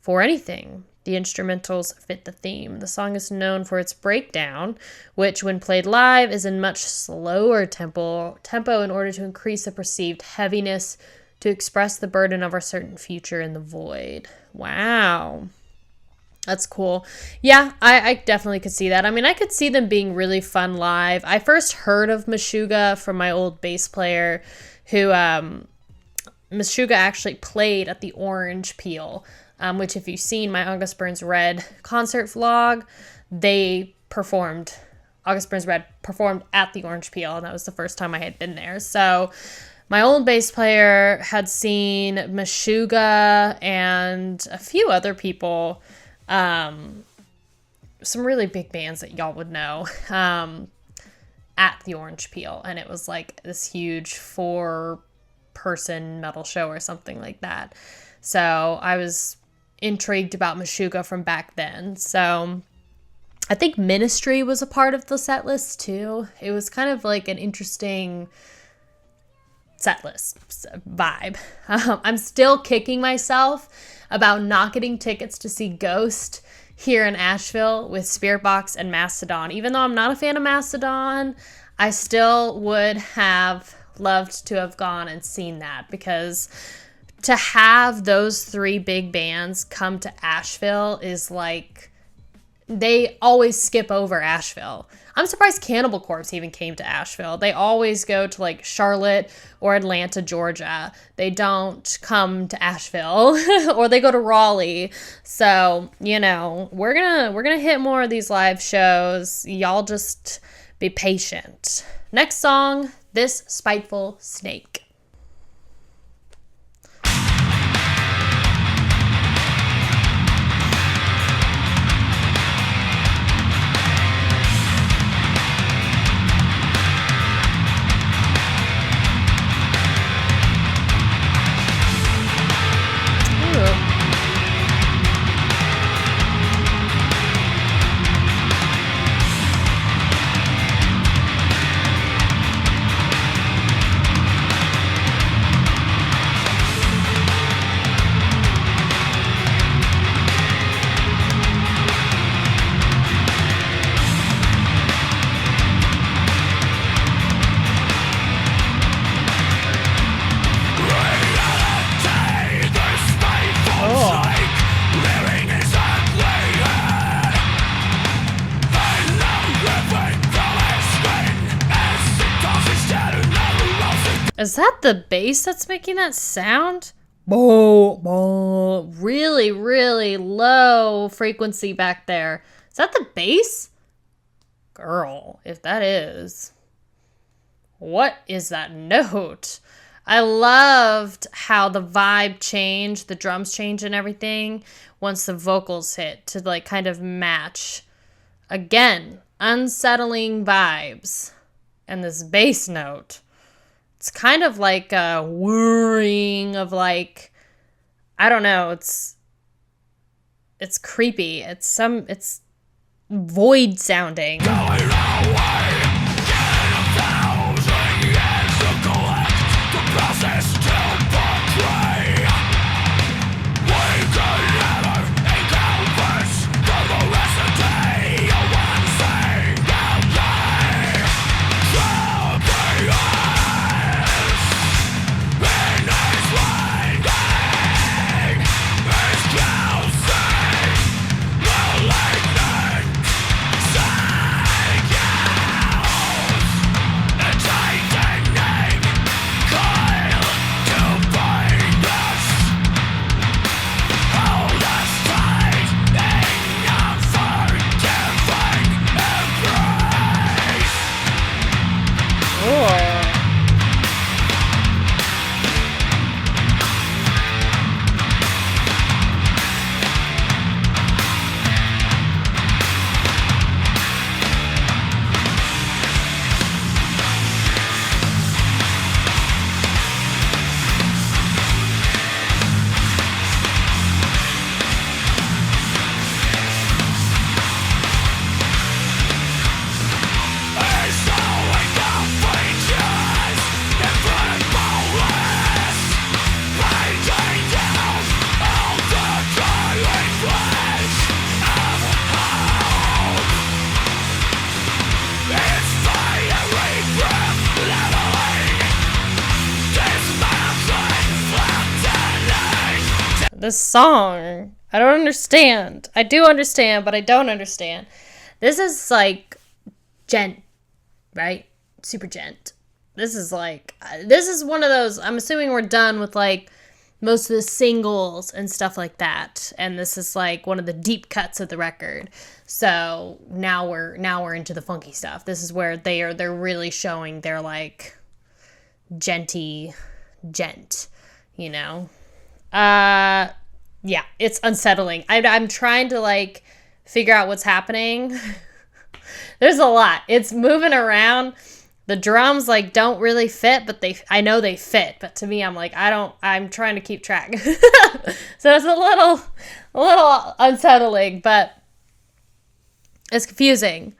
for anything. The instrumentals fit the theme. The song is known for its breakdown, which when played live is in much slower tempo in order to increase the perceived heaviness, to express the burden of our certain future in the void. Wow. That's cool. Yeah, I definitely could see that. I mean, I could see them being really fun live. I first heard of Meshuggah from my old bass player who, Meshuggah actually played at the Orange Peel. Which if you've seen my August Burns Red concert vlog, August Burns Red performed at the Orange Peel, and that was the first time I had been there. So my old bass player had seen Meshuggah and a few other people, some really big bands that y'all would know, at the Orange Peel, and it was like this huge 4 person metal show or something like that. So I was intrigued about Meshuggah from back then. So I think Ministry was a part of the set list too. It was kind of like an interesting set list vibe. I'm still kicking myself about not getting tickets to see Ghost here in Asheville with Spiritbox and Mastodon. Even though I'm not a fan of Mastodon, I still would have loved to have gone and seen that, because to have those three big bands come to Asheville is like, they always skip over Asheville. I'm surprised Cannibal Corpse even came to Asheville. They always go to like Charlotte or Atlanta, Georgia. They don't come to Asheville or they go to Raleigh. So, you know, we're gonna hit more of these live shows. Y'all just be patient. Next song, This Spiteful Snake. Is that the bass that's making that sound? Boom, boom. Really, really low frequency back there. Is that the bass? Girl, if that is, what is that note? I loved how the vibe changed, the drums changed and everything once the vocals hit to like kind of match. Again, unsettling vibes. And this bass note. It's kind of like a whirring of like, I don't know, it's creepy. It's void sounding. This song, I don't understand. I do understand, but I don't understand. This is like gent, right? Super gent. This is one of those, I'm assuming we're done with like most of the singles and stuff like that. And this is like one of the deep cuts of the record. So now we're into the funky stuff. This is where they're really showing their like genty gent, you know? Yeah, it's unsettling. I'm trying to like figure out what's happening. There's a lot. It's moving around. The drums like don't really fit, but I know they fit. But to me, I'm like, I'm trying to keep track. So it's a little unsettling, but it's confusing.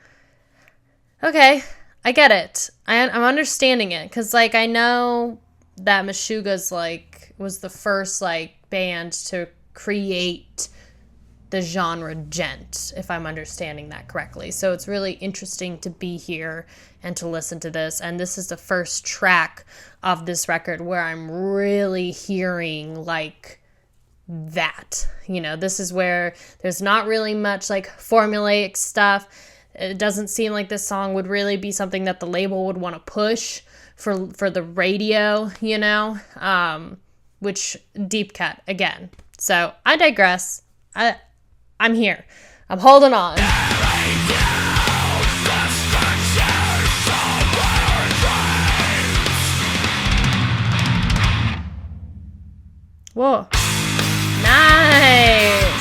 Okay, I get it. I'm understanding it, because like I know that Meshuggah's like was the first like band to create the genre gent, if I'm understanding that correctly. So it's really interesting to be here and to listen to this. And this is the first track of this record where I'm really hearing like that. You know, this is where there's not really much like formulaic stuff. It doesn't seem like this song would really be something that the label would want to push for the radio, you know, which deep cut again. So I digress. I'm here. I'm holding on. Whoa. Nice.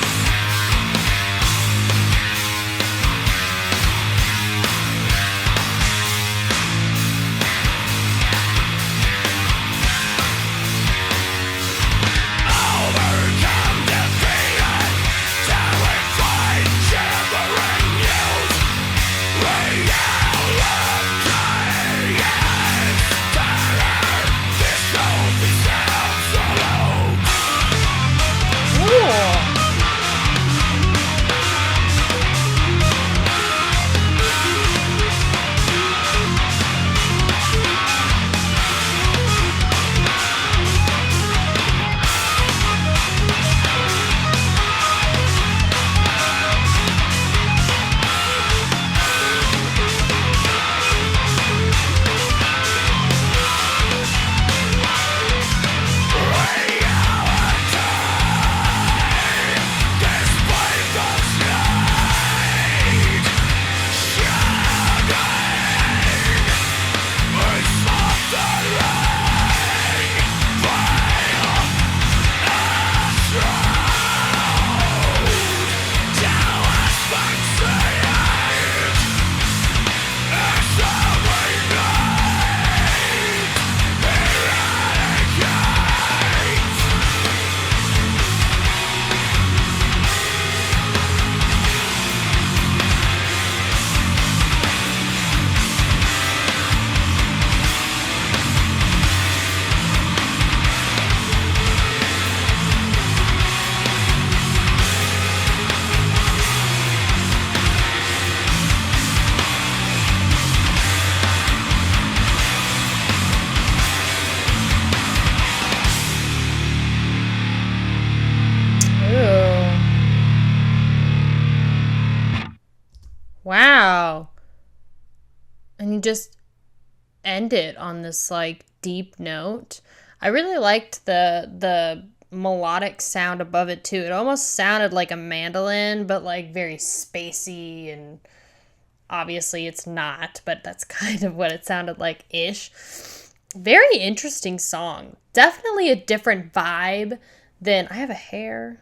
Wow. And you just end it on this like deep note. I really liked the melodic sound above it too. It almost sounded like a mandolin, but like very spacey, and obviously it's not, but that's kind of what it sounded like ish. Very interesting song. Definitely a different vibe than I have a hair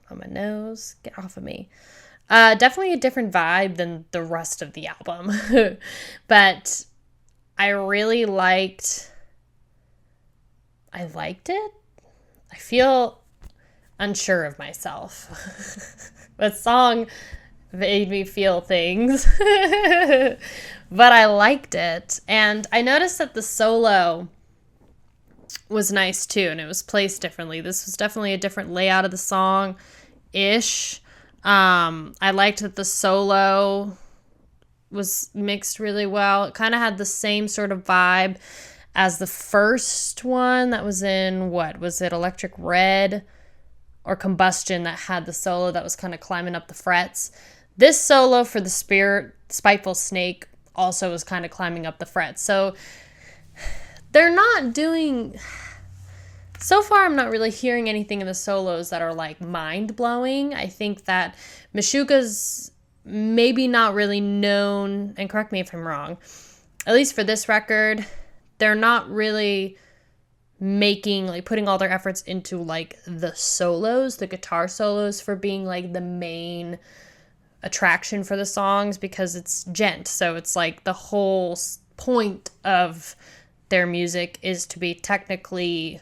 on my nose. Get off of me. Definitely a different vibe than the rest of the album. But I really liked it. I feel unsure of myself. The song made me feel things. But I liked it. And I noticed that the solo was nice too, and it was placed differently. This was definitely a different layout of the song-ish. I liked that the solo was mixed really well. It kind of had the same sort of vibe as the first one that was in, what was it, Electric Red or Combustion, that had the solo that was kind of climbing up the frets. This solo for the Spiteful Snake also was kind of climbing up the frets. So they're not doing... So far, I'm not really hearing anything in the solos that are, like, mind-blowing. I think that Meshuggah's maybe not really known, and correct me if I'm wrong, at least for this record, they're not really making, like, putting all their efforts into, like, the solos, the guitar solos, for being, like, the main attraction for the songs, because it's gent. So it's, like, the whole point of their music is to be technically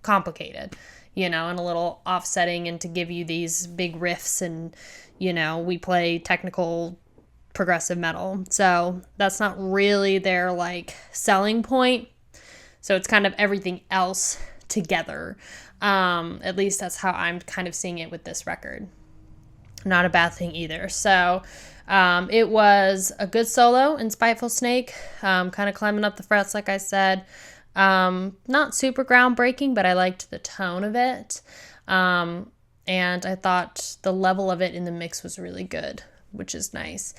complicated, you know, and a little offsetting, and to give you these big riffs, and, you know, we play technical progressive metal. So that's not really their like selling point. So it's kind of everything else together. At least that's how I'm kind of seeing it with this record. Not a bad thing either. So it was a good solo in Spiteful Snake, kind of climbing up the frets, like I said. Not super groundbreaking, but I liked the tone of it. And I thought the level of it in the mix was really good, which is nice.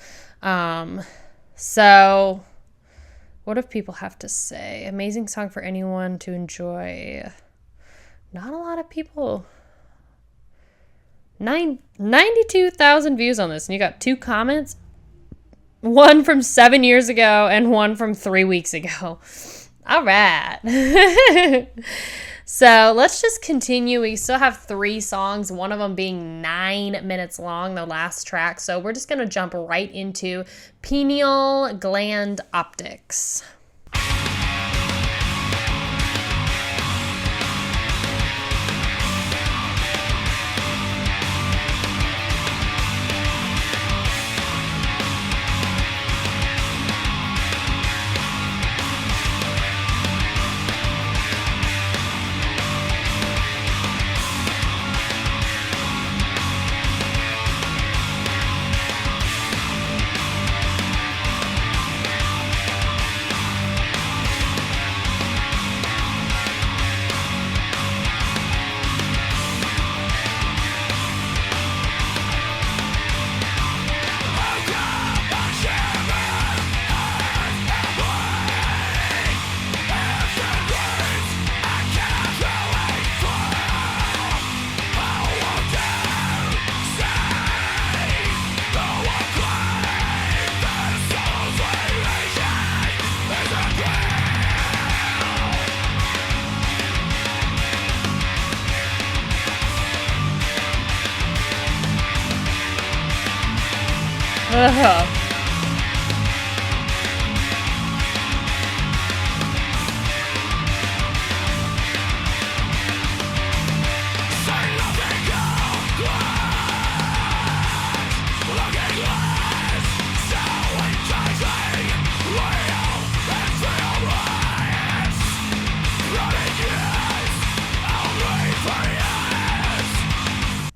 So what do people have to say? Amazing song for anyone to enjoy. Not a lot of people. 92,000 views on this, and you got 2 comments. One from 7 years ago and one from 3 weeks ago. All right. So let's just continue. We still have 3 songs, one of them being 9 minutes long, the last track. So we're just going to jump right into Pineal, Gland, Optics.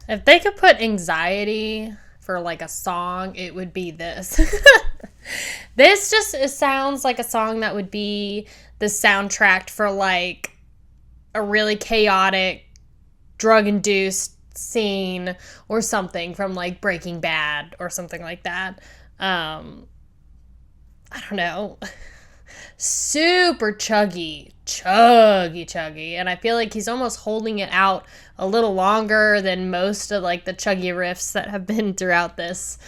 If they could put anxiety for like a song, it would be this. This just, it sounds like a song that would be the soundtrack for like a really chaotic, drug-induced scene or something from like Breaking Bad or something like that. I don't know. Super chuggy, and I feel like he's almost holding it out a little longer than most of like the chuggy riffs that have been throughout this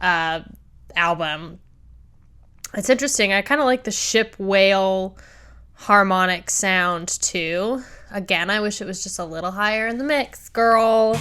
album. It's interesting. I kind of like the ship whale harmonic sound too. Again, I wish it was just a little higher in the mix, girl.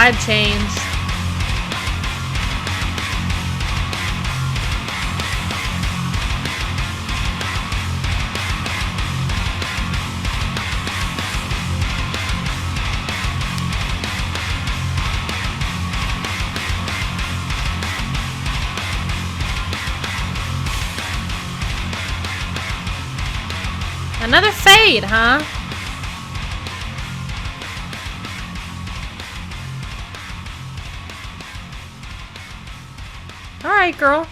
vibe change. Another fade, huh? All right, girl.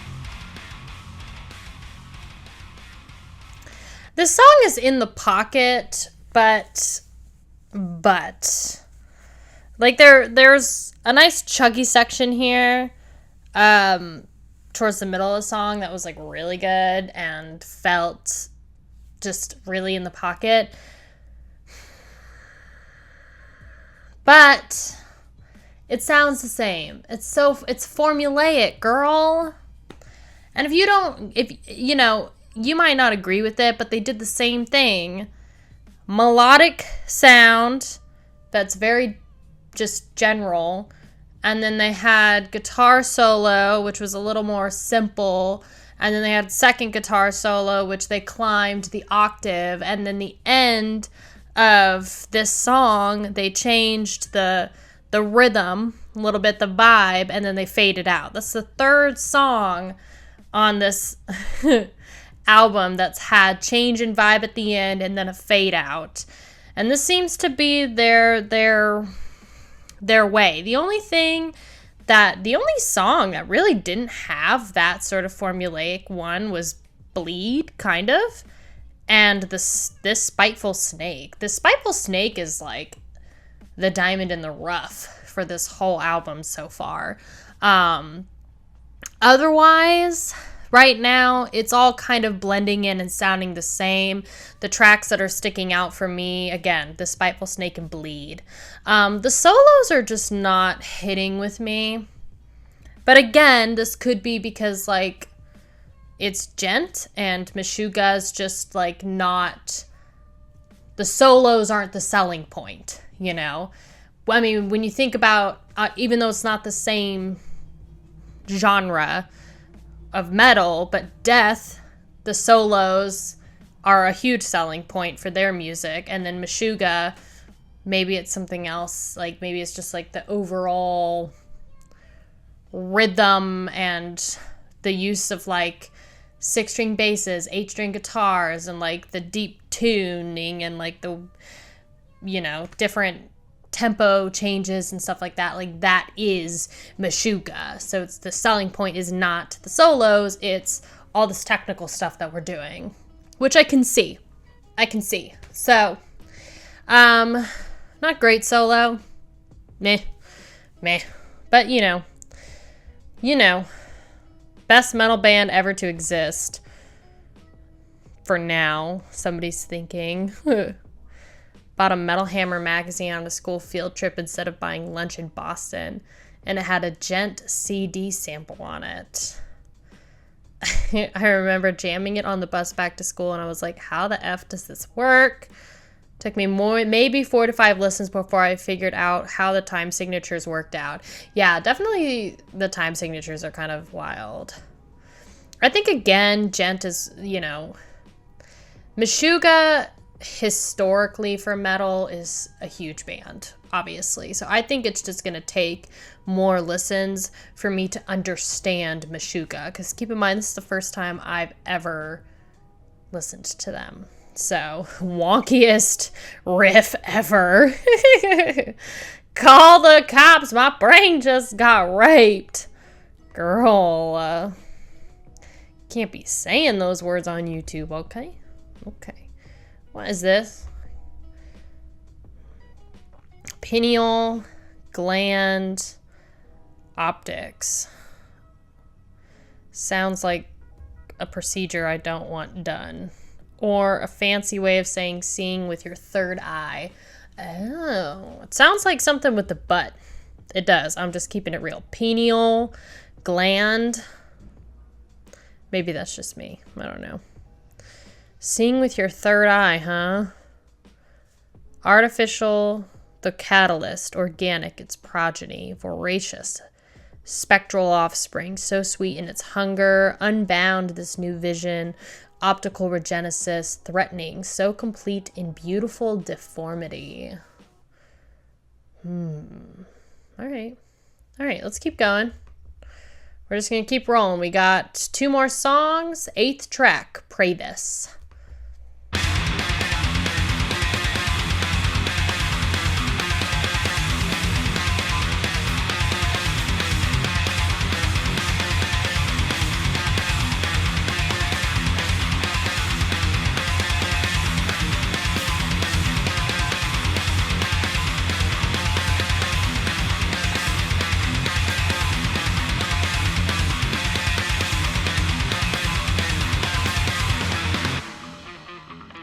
This song is in the pocket, but like there's a nice chuggy section here towards the middle of the song that was like really good and felt just really in the pocket. But it sounds the same. It's formulaic, girl. And if you know, you might not agree with it, but they did the same thing. Melodic sound that's very just general. And then they had guitar solo, which was a little more simple. And then they had second guitar solo, which they climbed the octave. And then the end of this song, they changed the rhythm, a little bit the vibe, and then they faded out. That's the third song on this album that's had change in vibe at the end and then a fade out. And this seems to be their way. The only song that really didn't have that sort of formulaic one was Bleed, kind of. And this Spiteful Snake. This Spiteful Snake is like the diamond in the rough for this whole album so far. Otherwise, right now, it's all kind of blending in and sounding the same. The tracks that are sticking out for me, again, the Spiteful Snake and Bleed. The solos are just not hitting with me. But again, this could be because, like, it's gent and Meshuggah's just, like, not... The solos aren't the selling point, you know? I mean, when you think about, even though it's not the same genre of metal, but death, the solos are a huge selling point for their music. And then Meshuggah, maybe it's something else. Like, maybe it's just, like, the overall rhythm and the use of, like, 6-string basses, 8-string guitars, and, like, the deep tuning and, like, the, you know, different tempo changes and stuff like that. Like, that is Meshuggah. So it's the selling point is not the solos, it's all this technical stuff that we're doing, which I can see. So, not great solo. Meh. But, you know, best metal band ever to exist. For now, somebody's thinking. Bought a Metal Hammer magazine on a school field trip instead of buying lunch in Boston, and it had a gent CD sample on it. I remember jamming it on the bus back to school, and I was like, how the F does this work? Took me maybe 4 to 5 listens before I figured out how the time signatures worked out. Yeah, definitely the time signatures are kind of wild. I think, again, gent is, you know... Meshuggah, historically for metal, is a huge band, obviously. So I think it's just going to take more listens for me to understand Meshuggah. Because keep in mind, this is the first time I've ever listened to them. So, wonkiest riff ever. Call the cops, my brain just got raped. Girl, can't be saying those words on YouTube, okay? Okay. What is this? Pineal, Gland, Optics. Sounds like a procedure I don't want done. Or a fancy way of saying seeing with your third eye. Oh, it sounds like something with the butt. It does. I'm just keeping it real. Pineal, Gland. Maybe that's just me. I don't know. Seeing with your third eye, huh? Artificial the catalyst, organic, its progeny, voracious, spectral offspring, so sweet in its hunger, unbound, this new vision, optical regenesis, threatening, so complete in beautiful deformity. All right, let's keep going. We're just gonna keep rolling. We got 2 more songs. 8th track, Pravus.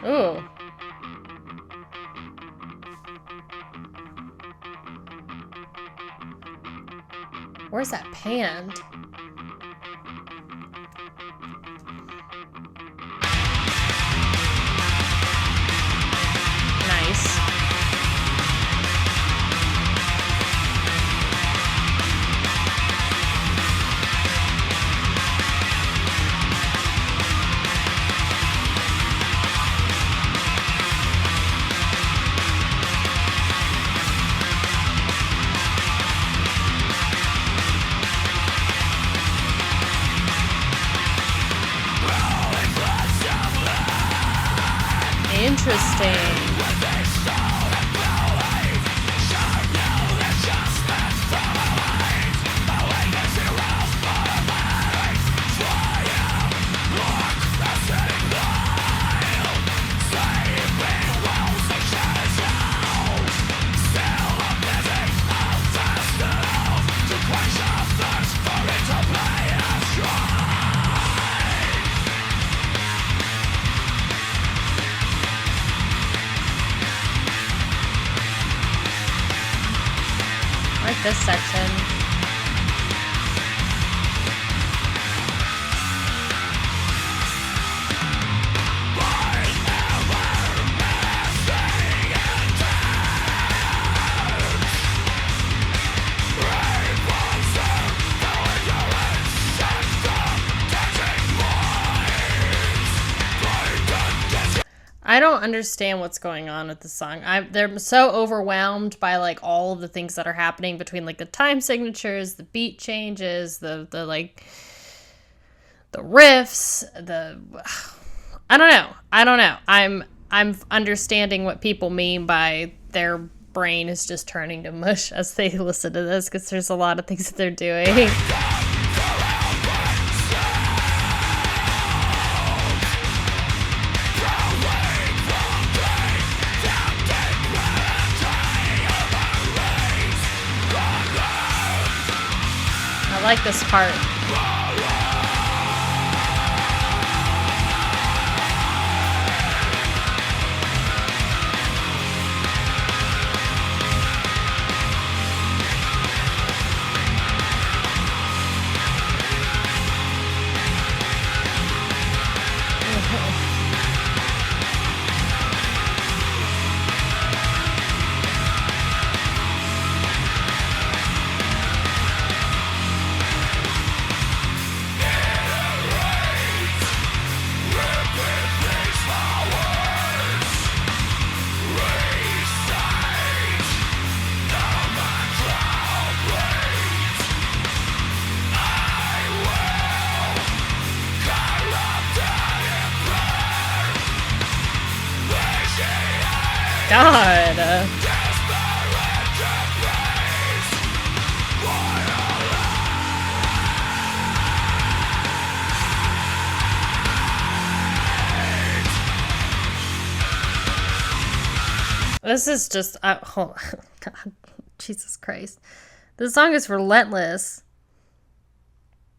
Ooh. Where's that panned? Nice. Interesting. This section. I don't understand what's going on with the song. They're so overwhelmed by like all of the things that are happening between like the time signatures, the beat changes, the like the riffs, I don't know. I'm understanding what people mean by their brain is just turning to mush as they listen to this, because there's a lot of things that they're doing. I like this part. God. This is just, oh, God, Jesus Christ. This song is relentless.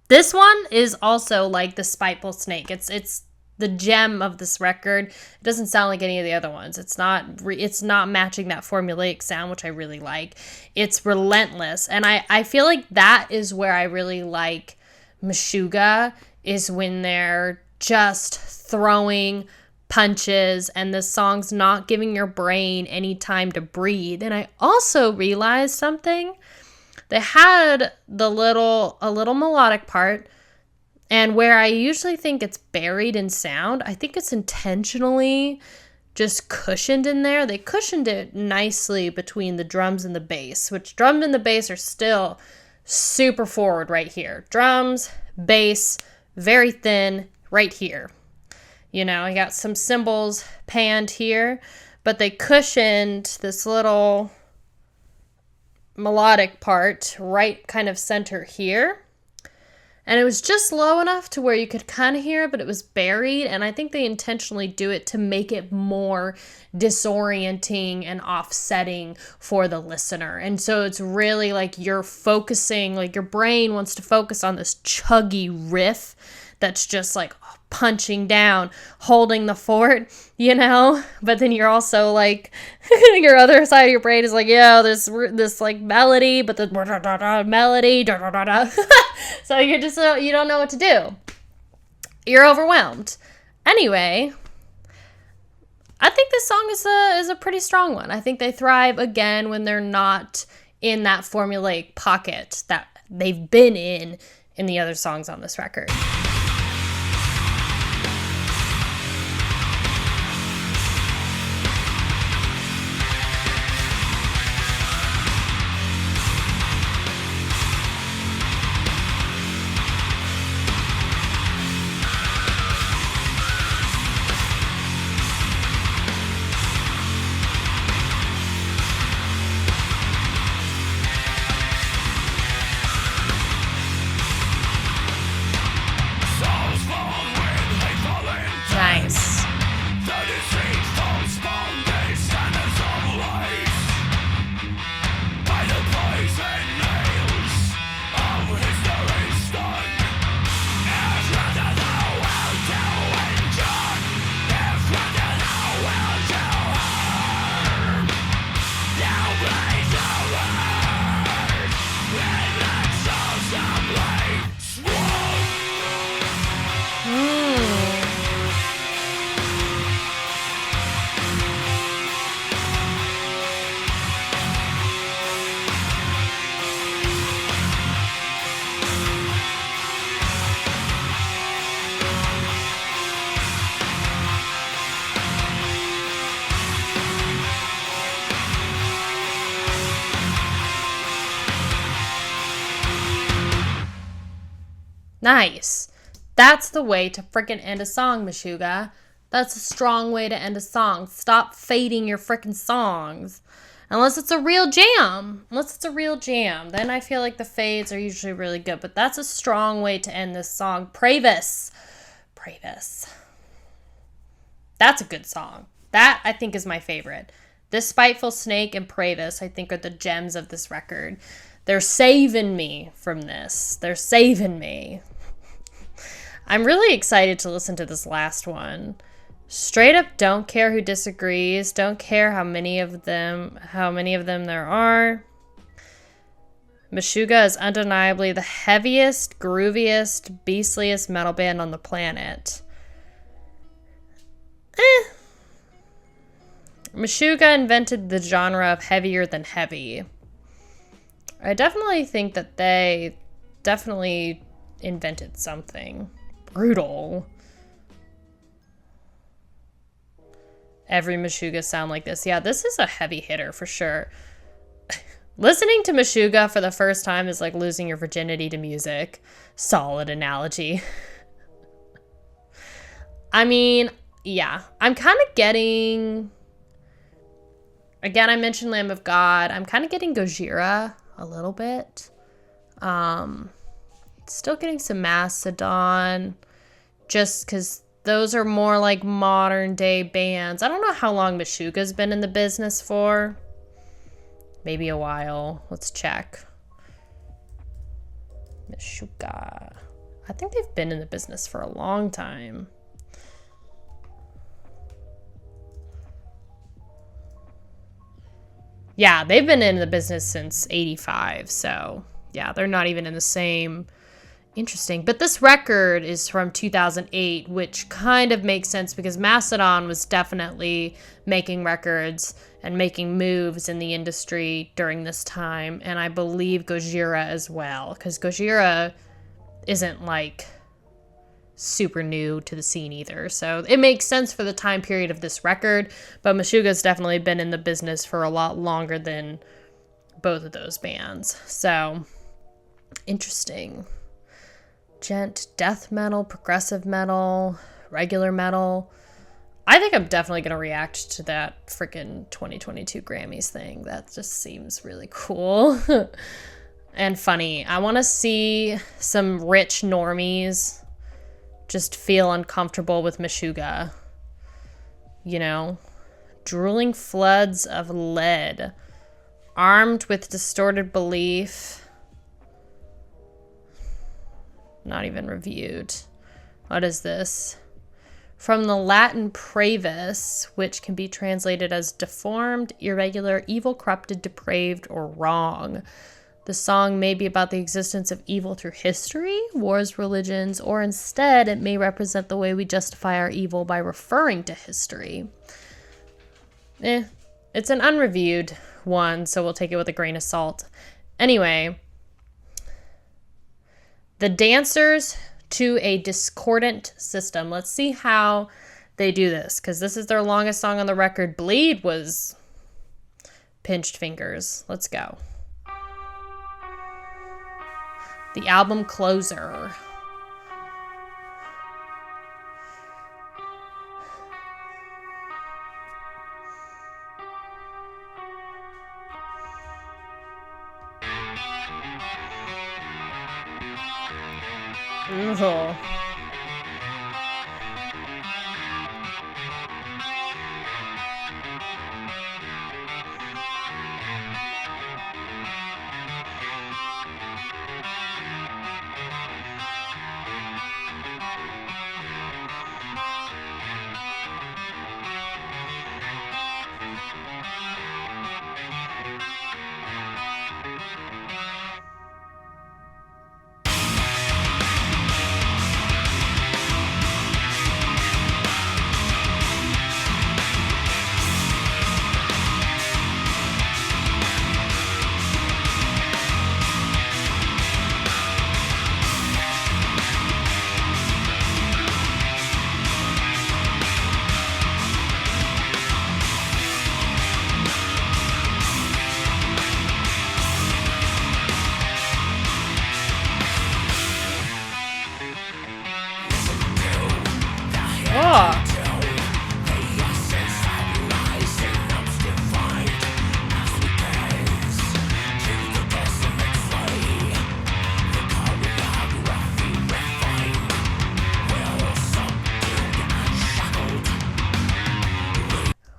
This one is also like the Spiteful Snake. It's the gem of this record. It doesn't sound like any of the other ones. It's not matching that formulaic sound, which I really like. It's relentless. And I feel like that is where I really like Meshuggah, is when they're just throwing punches, and this song's not giving your brain any time to breathe. And I also realized something. They had a little melodic part, and where I usually think it's buried in sound, I think it's intentionally just cushioned in there. They cushioned it nicely between the drums and the bass, which drums and the bass are still super forward right here. Drums, bass, very thin right here. You know, I got some cymbals panned here, but they cushioned this little melodic part right kind of center here. And it was just low enough to where you could kind of hear it, but it was buried. And I think they intentionally do it to make it more disorienting and offsetting for the listener. And so it's really like you're focusing, like your brain wants to focus on this chuggy riff that's just like punching down, holding the fort, you know? But then you're also like, your other side of your brain is like, yeah, this like melody, but the melody, so you're just, you don't know what to do. You're overwhelmed. Anyway, I think this song is a pretty strong one. I think they thrive again when they're not in that formulaic pocket that they've been in the other songs on this record. Nice. That's the way to freaking end a song, Meshuggah. That's a strong way to end a song. Stop fading your freaking songs. Unless it's a real jam. Then I feel like the fades are usually really good. But that's a strong way to end this song. Pravus. That's a good song. That, I think, is my favorite. This Spiteful Snake and Pravus, I think, are the gems of this record. They're saving me from this. They're saving me. I'm really excited to listen to this last one. Straight up don't care who disagrees. Don't care how many of them there are. Meshuggah is undeniably the heaviest, grooviest, beastliest metal band on the planet. Meshuggah invented the genre of heavier than heavy. I definitely think that they definitely invented something. Brutal. Every Meshuggah sound like this. Yeah, this is a heavy hitter for sure. Listening to Meshuggah for the first time is like losing your virginity to music. Solid analogy. I mean, yeah. I'm kind of getting... Again, I mentioned Lamb of God. I'm kind of getting Gojira a little bit. Still getting some Mastodon, just because those are more like modern day bands. I don't know how long Meshuggah's been in the business for. Maybe a while. Let's check. Meshuggah. I think they've been in the business for a long time. Yeah, they've been in the business since 85, so yeah, they're not even in the same Interesting. But this record is from 2008, which kind of makes sense because Mastodon was definitely making records and making moves in the industry during this time. And I believe Gojira as well, because Gojira isn't like super new to the scene either. So it makes sense for the time period of this record. But Meshuggah's definitely been in the business for a lot longer than both of those bands. So interesting. Gent, death metal, progressive metal, regular metal. I think I'm definitely going to react to that freaking 2022 Grammys thing. That just seems really cool and funny. I want to see some rich normies just feel uncomfortable with Meshuggah. You know? Drooling floods of lead. Armed with distorted belief. Not even reviewed. What is this? From the Latin Pravus, which can be translated as deformed, irregular, evil, corrupted, depraved, or wrong. The song may be about the existence of evil through history, wars, religions, or instead it may represent the way we justify our evil by referring to history. It's an unreviewed one, so we'll take it with a grain of salt. Anyway, the dancers to a discordant system. Let's see how they do this, because this is their longest song on the record. Bleed was pinched fingers. Let's go. The album closer. Ooh.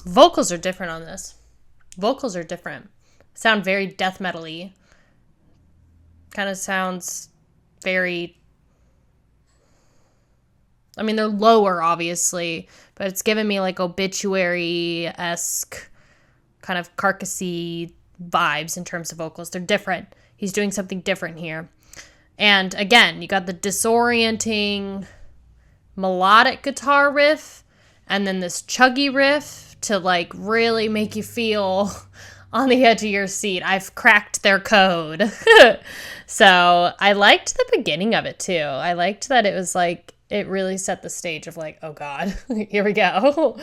Vocals are different on this. Vocals are different. Sound very death metal-y. Kind of sounds very... I mean, they're lower, obviously, but it's giving me like obituary-esque kind of carcassy vibes in terms of vocals. They're different. He's doing something different here. And again, you got the disorienting melodic guitar riff and then this chuggy riff to like really make you feel on the edge of your seat. I've cracked their code. So I liked the beginning of it too. I liked that it was like, it really set the stage of like, oh God, here we go.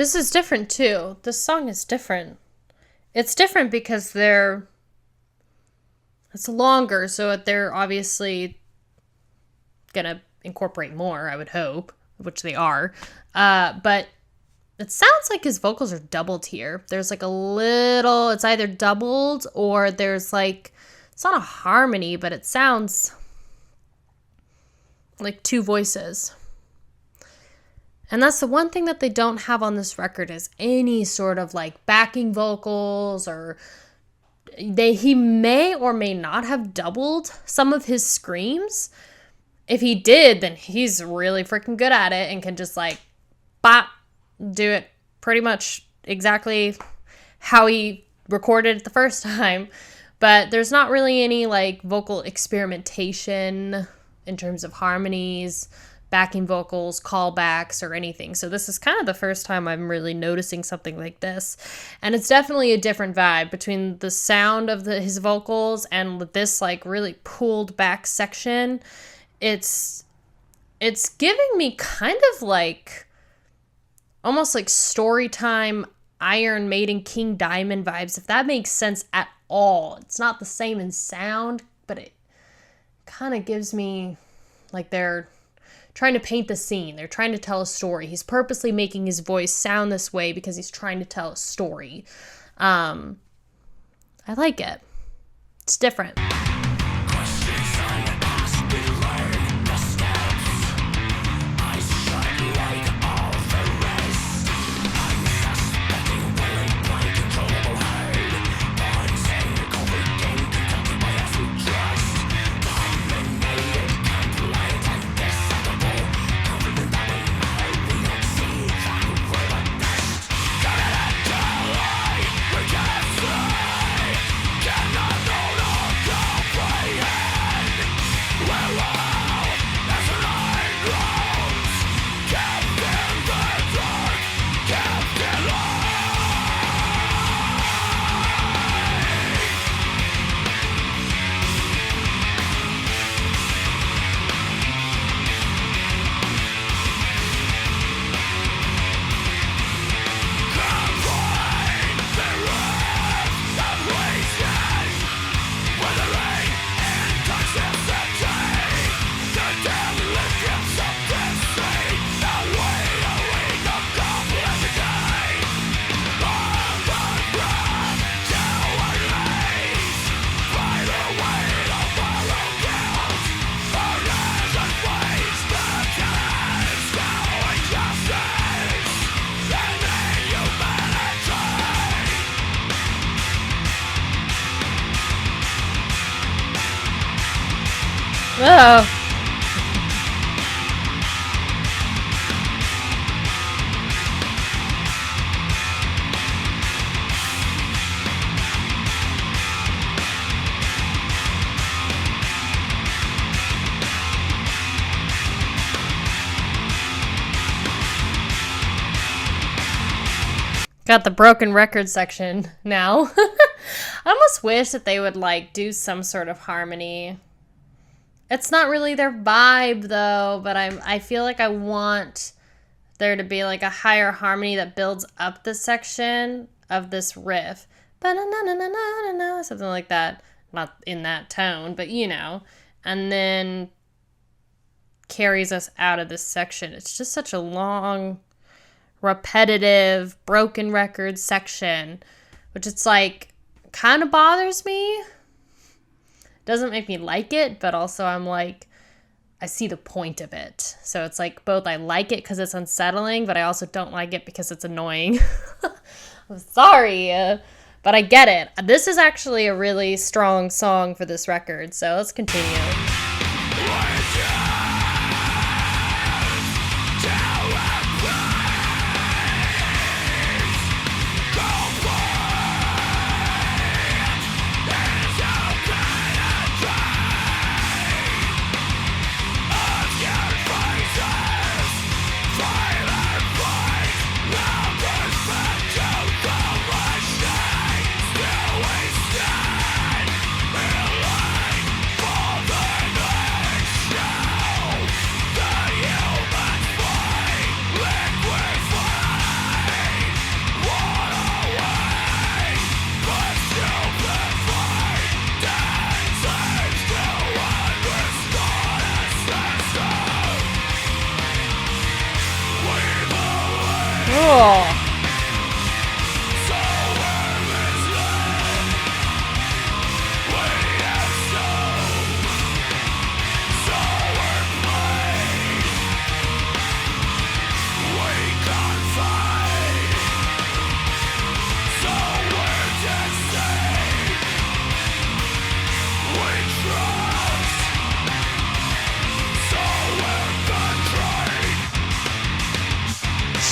This is different too. This song is different. It's different because it's longer, so they're obviously gonna incorporate more, I would hope, which they are. But it sounds like his vocals are doubled here. There's like a little, it's either doubled or there's like, it's not a harmony, but it sounds like two voices. And that's the one thing that they don't have on this record is any sort of like backing vocals, or he may or may not have doubled some of his screams. If he did, then he's really freaking good at it and can just like bop, do it pretty much exactly how he recorded it the first time. But there's not really any like vocal experimentation in terms of harmonies, backing vocals, callbacks, or anything. So this is kind of the first time I'm really noticing something like this. And it's definitely a different vibe between the sound of his vocals and this like really pulled back section. It's giving me kind of like almost like Storytime, Iron Maiden, King Diamond vibes, if that makes sense at all. It's not the same in sound, but it kind of gives me like they're trying to paint the scene. They're trying to tell a story. He's purposely making his voice sound this way because he's trying to tell a story. I like it. It's different. Oh. Got the broken record section now. I almost wish that they would like do some sort of harmony. It's not really their vibe though, but I feel like I want there to be like a higher harmony that builds up the section of this riff. Something like that. Not in that tone, but you know. And then carries us out of this section. It's just such a long, repetitive, broken record section, which it's like kind of bothers me. Doesn't make me like it, but also I'm like, I see the point of it. So it's like both I like it because it's unsettling, but I also don't like it because it's annoying. I'm sorry, but I get it. This is actually a really strong song for this record, so let's continue.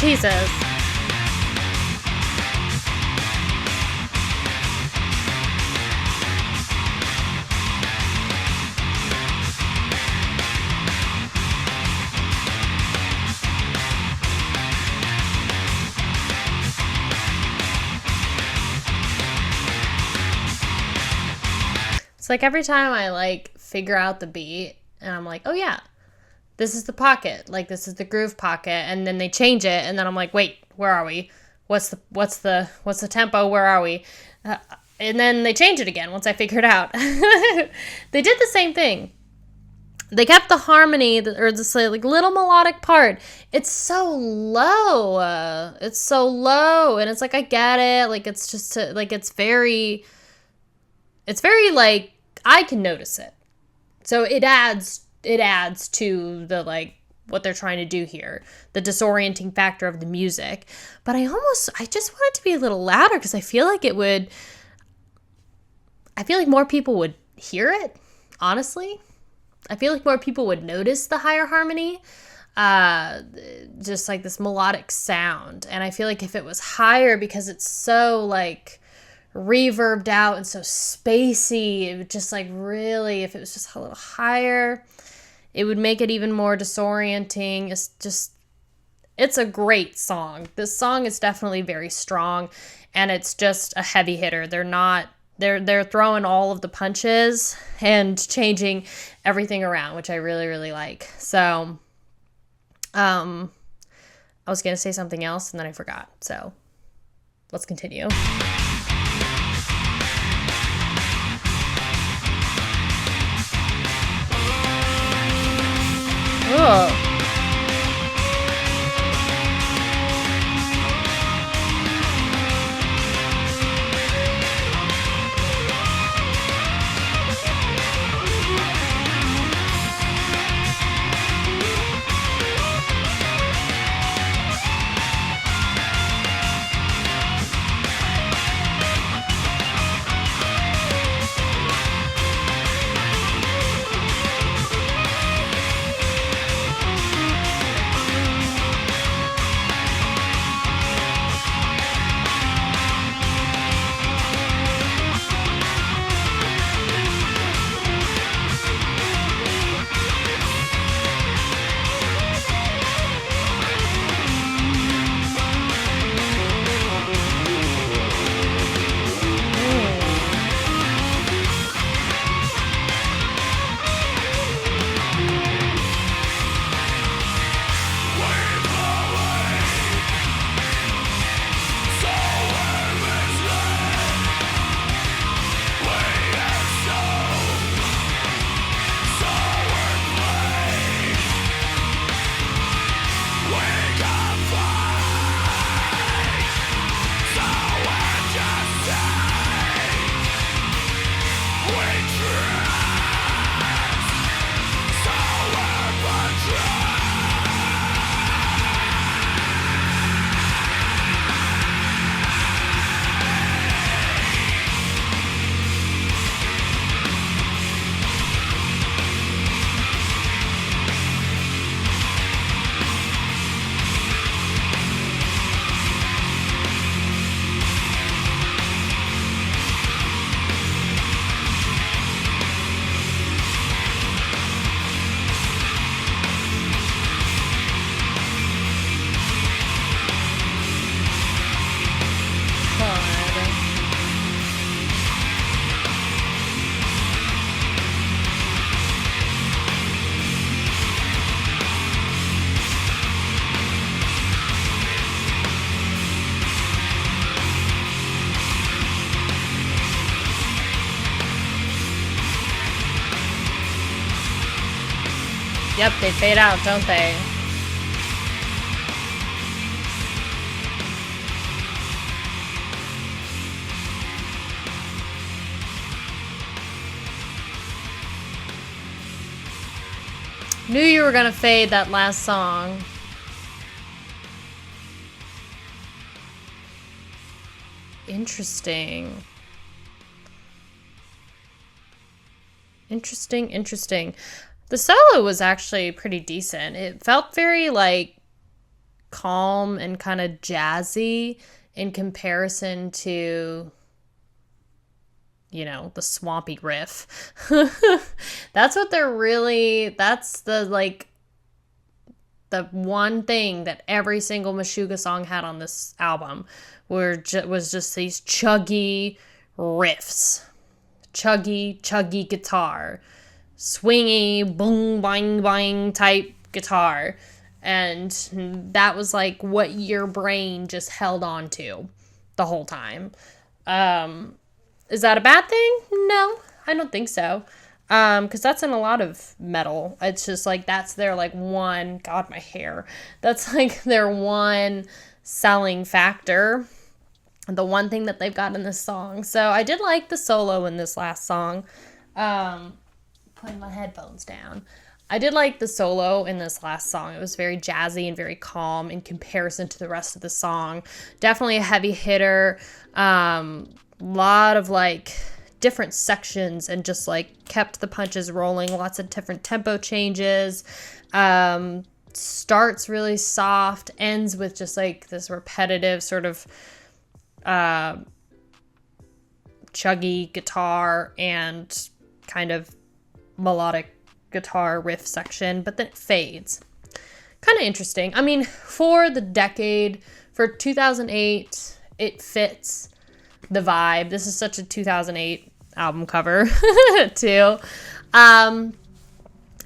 Jesus. It's like every time I like figure out the beat and I'm like, oh yeah, this is the pocket, like this is the groove pocket, and then they change it, and then I'm like, wait, where are we? What's the tempo? Where are we? And then they change it again once I figure it out. They did the same thing. They kept the harmony, or this like little melodic part. It's so low. And it's like, I get it. Like it's just like it's very like I can notice it. So it adds to the like what they're trying to do here, the disorienting factor of the music. But I just want it to be a little louder because I feel like more people would hear it, honestly. I feel like more people would notice the higher harmony, just like this melodic sound. And I feel like if it was higher, because it's so like reverbed out and so spacey, it would just like really, if it was just a little higher, it would make it even more disorienting. It's a great song. This song is definitely very strong, and it's just a heavy hitter. They're throwing all of the punches and changing everything around, which I really, really like. So, I was going to say something else and then I forgot. So let's continue. Oh. Yep, they fade out, don't they? Knew you were gonna fade that last song. Interesting. Interesting. The solo was actually pretty decent. It felt very like calm and kind of jazzy in comparison to, you know, the swampy riff. That's the like the one thing that every single Meshuggah song had on this album was just these chuggy riffs. Chuggy guitar. Swingy, boom, bang, bang type guitar. And that was like what your brain just held on to the whole time. Is that a bad thing? No, I don't think so. Because that's in a lot of metal. It's just like, that's their like one, God, my hair. That's like their one selling factor. The one thing that they've got in this song. So I did like the solo in this last song. Putting my headphones down. I did like the solo in this last song. It was very jazzy and very calm in comparison to the rest of the song. Definitely a heavy hitter. Lot of like different sections and just like kept the punches rolling. Lots of different tempo changes. Starts really soft, ends with just like this repetitive sort of chuggy guitar and kind of melodic guitar riff section, but then it fades. Kind of interesting. I mean, for the decade, for 2008, it fits the vibe. This is such a 2008 album cover, too.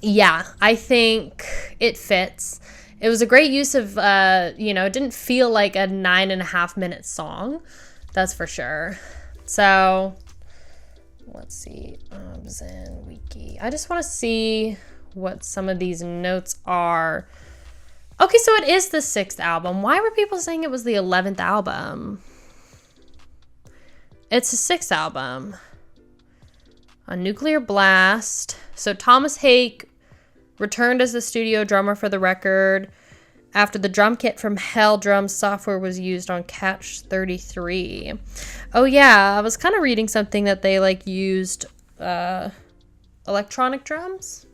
Yeah, I think it fits. It was a great use of, it didn't feel like a 9.5-minute song. That's for sure. So, let's see. ObZen Wiki. I just want to see what some of these notes are. Okay, so it is the 6th album. Why were people saying it was the 11th album? It's the 6th album. A Nuclear Blast. So Thomas Hake returned as the studio drummer for the record after the drum kit from Hell Drum software was used on Catch 33. Oh yeah, I was kind of reading something that they like used electronic drums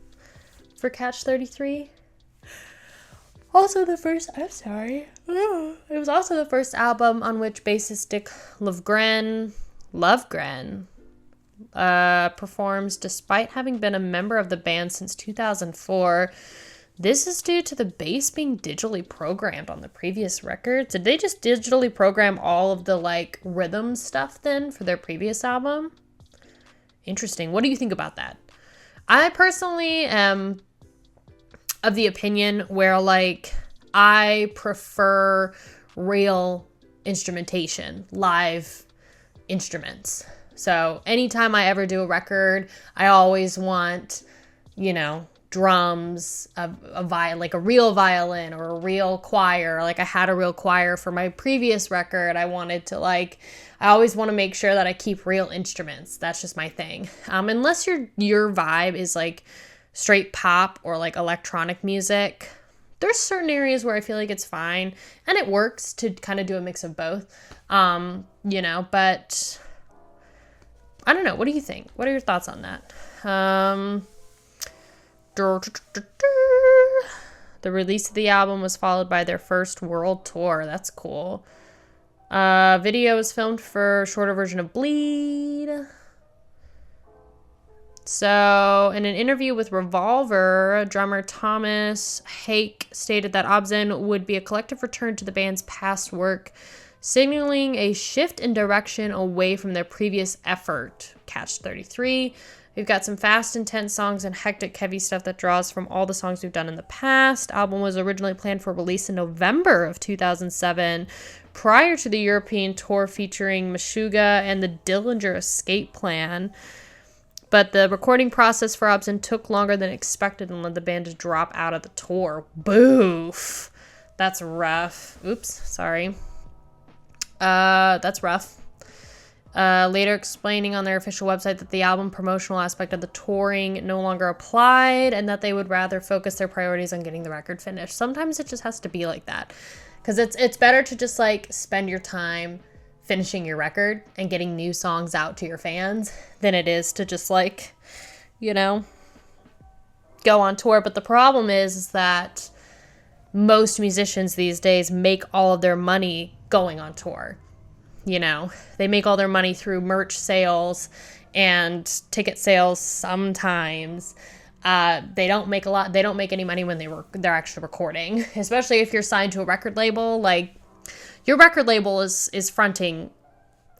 for Catch 33. Also the first, I'm sorry. It was also the first album on which bassist Dick Lovegren performs despite having been a member of the band since 2004. This is due to the bass being digitally programmed on the previous record. Did they just digitally program all of the like rhythm stuff then for their previous album? Interesting. What do you think about that? I personally am of the opinion where like I prefer real instrumentation, live instruments. So anytime I ever do a record, I always want, drums, like a real violin or a real choir. Like I had a real choir for my previous record. I always want to make sure that I keep real instruments. That's just my thing. Unless your vibe is like straight pop or like electronic music, there's certain areas where I feel like it's fine and it works to kind of do a mix of both. But I don't know. What do you think? What are your thoughts on that? The release of the album was followed by their first world tour. That's cool. Video was filmed for a shorter version of Bleed. So, in an interview with Revolver, drummer Thomas Hake stated that ObZen would be a collective return to the band's past work, signaling a shift in direction away from their previous effort, Catch 33. We've got some fast, intense songs and hectic, heavy stuff that draws from all the songs we've done in the past. The album was originally planned for release in November of 2007, prior to the European tour featuring Meshuggah and the Dillinger Escape Plan. But the recording process for ObZen took longer than expected and led the band to drop out of the tour. Boof. That's rough. Oops, sorry. That's rough. Later explaining on their official website that the album promotional aspect of the touring no longer applied and that they would rather focus their priorities on getting the record finished. Sometimes it just has to be like that. Because it's better to just like spend your time finishing your record and getting new songs out to your fans than it is to just like, go on tour. But the problem is that most musicians these days make all of their money going on tour. You know, they make all their money through merch sales and ticket sales sometimes. They don't make a lot. They don't make any money when they're actually recording, especially if you're signed to a record label. Like, your record label is fronting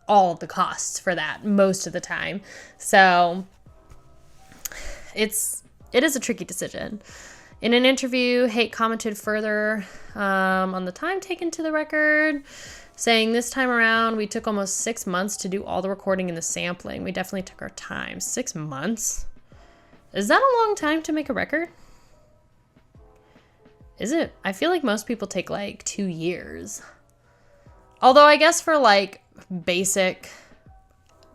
all of the costs for that most of the time. So it is a tricky decision. In an interview, Haight commented further on the time taken to the record, saying, "This time around, we took almost 6 months to do all the recording and the sampling. We definitely took our time." 6 months? Is that a long time to make a record? Is it? I feel like most people take like 2 years. Although I guess for like basic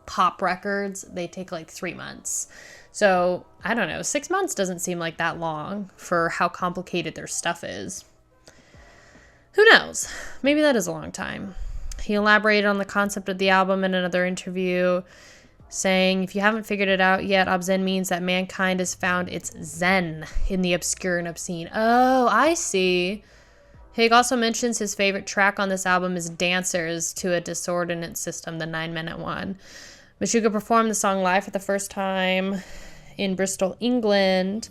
pop records, they take like 3 months. So I don't know, 6 months doesn't seem like that long for how complicated their stuff is. Who knows? Maybe that is a long time. He elaborated on the concept of the album in another interview, saying, "If you haven't figured it out yet, ObZen means that mankind has found its zen in the obscure and obscene." Oh, I see. Haig also mentions his favorite track on this album is Dancers to a Disordinate System, the 9-minute one. Meshuggah performed the song live for the first time in Bristol, England,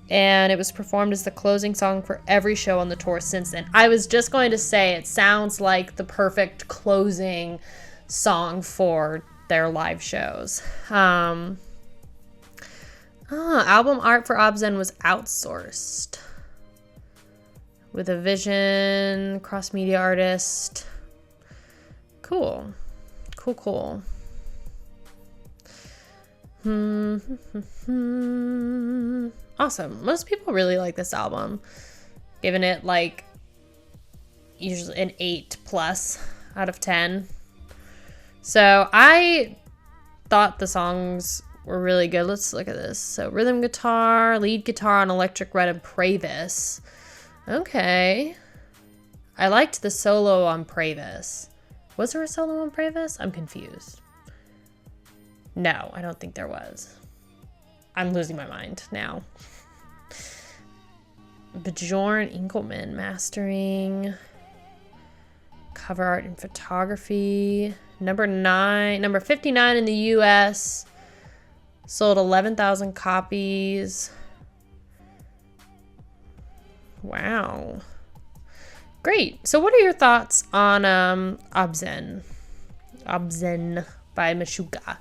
and it was performed as the closing song for every show on the tour since then. I was just going to say, it sounds like the perfect closing song for their live shows. Album art for ObZen was outsourced with a vision cross-media artist. Cool. Awesome. Most people really like this album, giving it like usually an 8+ out of 10. So I thought the songs were really good. Let's look at this. So rhythm guitar, lead guitar on Electric Red and Pravus. Okay. I liked the solo on Pravus. Was there a solo on Pravus? I'm confused. No, I don't think there was. I'm losing my mind now. Bjorn Engelman mastering, cover art and photography. Number 59 in the US. Sold 11,000 copies. Wow. Great. So what are your thoughts on ObZen? ObZen by Meshuggah.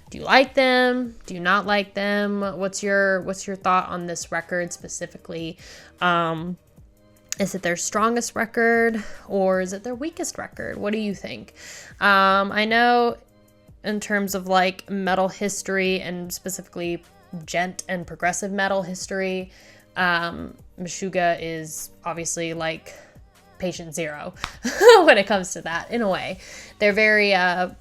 Do you like them? Do you not like them? What's your thought on this record specifically? Is it their strongest record or is it their weakest record? What do you think? I know in terms of like metal history and specifically gent and progressive metal history, Meshuggah is obviously like patient zero when it comes to that. In a way, they're very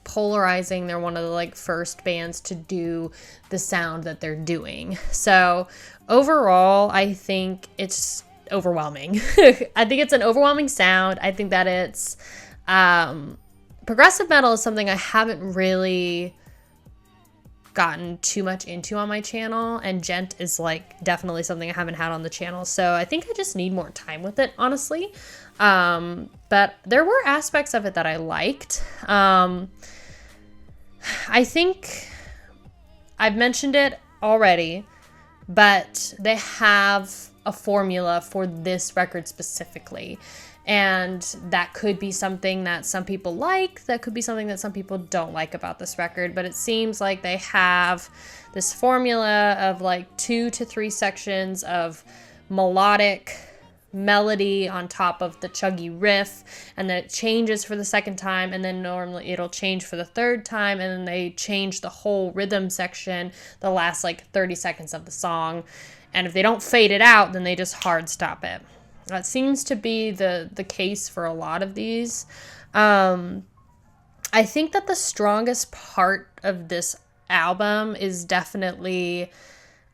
polarizing. They're one of the like first bands to do the sound that they're doing. So overall, I think it's overwhelming. I think it's an overwhelming sound. I think that it's progressive metal is something I haven't really gotten too much into on my channel, and gent is like definitely something I haven't had on the channel, so I think I just need more time with it, honestly. But there were aspects of it that I liked. I think I've mentioned it already, but they have a formula for this record specifically. And that could be something that some people like, that could be something that some people don't like about this record, but it seems like they have this formula of like 2 to 3 sections of melodic melody on top of the chuggy riff, and then it changes for the second time, and then normally it'll change for the third time, and then they change the whole rhythm section the last like 30 seconds of the song, and if they don't fade it out, then they just hard stop it. That seems to be the case for a lot of these. I think that the strongest part of this album is definitely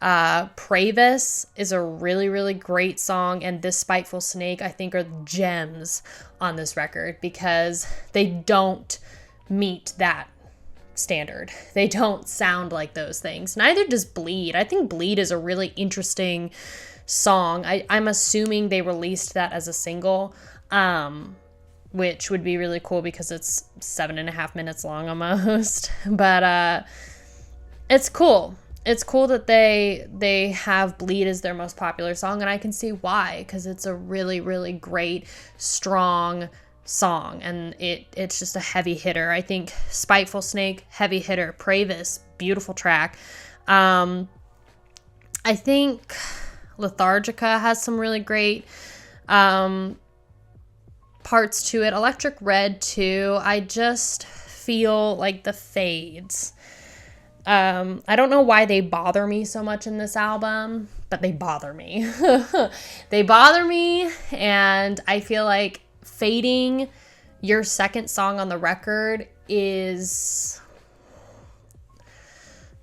Pravus is a really, really great song, and this Spiteful Snake I think are gems on this record because they don't meet that standard. They don't sound like those things. Neither does Bleed. I think Bleed is a really interesting song. I'm assuming they released that as a single, which would be really cool because it's 7.5 minutes long almost. But it's cool. It's cool that they have Bleed as their most popular song, and I can see why, because it's a really, really great, strong song, and it's just a heavy hitter. I think Spiteful Snake, heavy hitter. Pravus, beautiful track. I think Lethargica has some really great parts to it. Electric Red too. I just feel like the fades. I don't know why they bother me so much in this album, but they bother me. They bother me, and I feel like fading your second song on the record is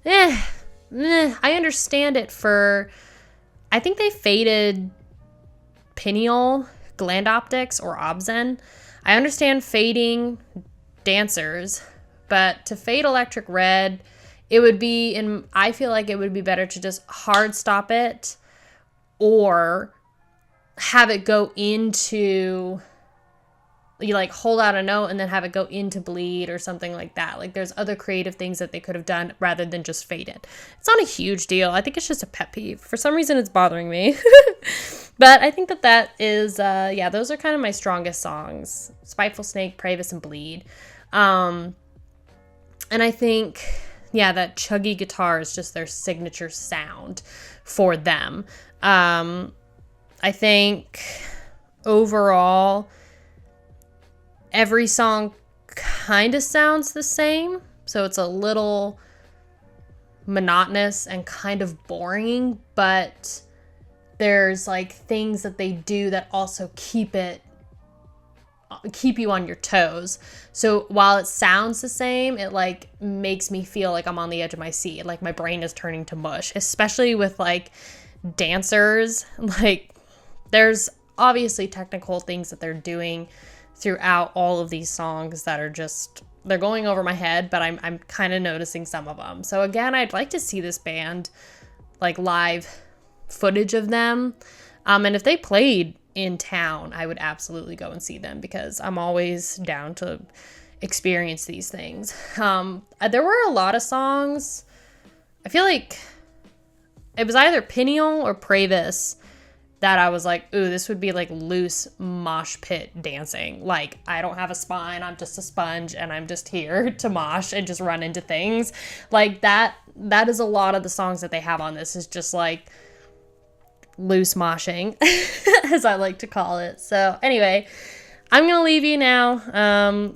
I understand it for, I think they faded Pineal, Gland Optics, or ObZen. I understand fading Dancers, but to fade Electric Red, it would be, and I feel like it would be better to just hard stop it or have it go into, you like hold out a note and then have it go into Bleed or something like that. Like there's other creative things that they could have done rather than just fade it. It's not a huge deal. I think it's just a pet peeve. For some reason it's bothering me. But I think that is, those are kind of my strongest songs. Spiteful Snake, Pravus, and Bleed. And I think, that chuggy guitar is just their signature sound for them. I think overall, every song kind of sounds the same, so it's a little monotonous and kind of boring, but there's like things that they do that also keep you on your toes. So while it sounds the same, it like makes me feel like I'm on the edge of my seat, like my brain is turning to mush, especially with like Dancers. Like there's obviously technical things that they're doing throughout all of these songs that are just, they're going over my head, but I'm kind of noticing some of them. So again, I'd like to see this band, like live footage of them. And if they played in town, I would absolutely go and see them because I'm always down to experience these things. There were a lot of songs. I feel like it was either Pineal or Pravus that I was like, ooh, this would be like loose mosh pit dancing. Like, I don't have a spine, I'm just a sponge, and I'm just here to mosh and just run into things. Like, that is a lot of the songs that they have on this, is just like loose moshing, as I like to call it. So anyway, I'm gonna leave you now.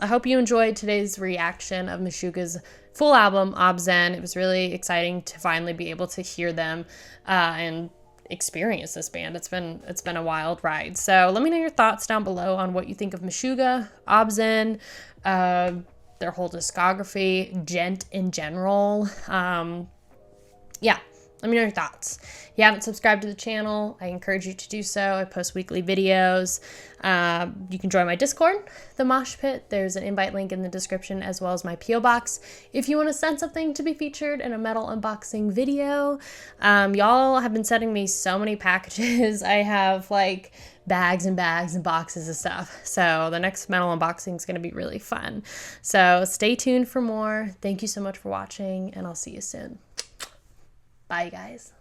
I hope you enjoyed today's reaction of Meshuggah's full album, ObZen. It was really exciting to finally be able to hear them and experience this band. It's been a wild ride. So let me know your thoughts down below on what you think of Meshuggah, ObZen, their whole discography, Gent in general. Let me know your thoughts. If you haven't subscribed to the channel, I encourage you to do so. I post weekly videos. You can join my Discord, The Mosh Pit. There's an invite link in the description, as well as my P.O. Box. If you want to send something to be featured in a metal unboxing video, y'all have been sending me so many packages. I have like bags and bags and boxes of stuff. So the next metal unboxing is going to be really fun. So stay tuned for more. Thank you so much for watching, and I'll see you soon. Bye, guys.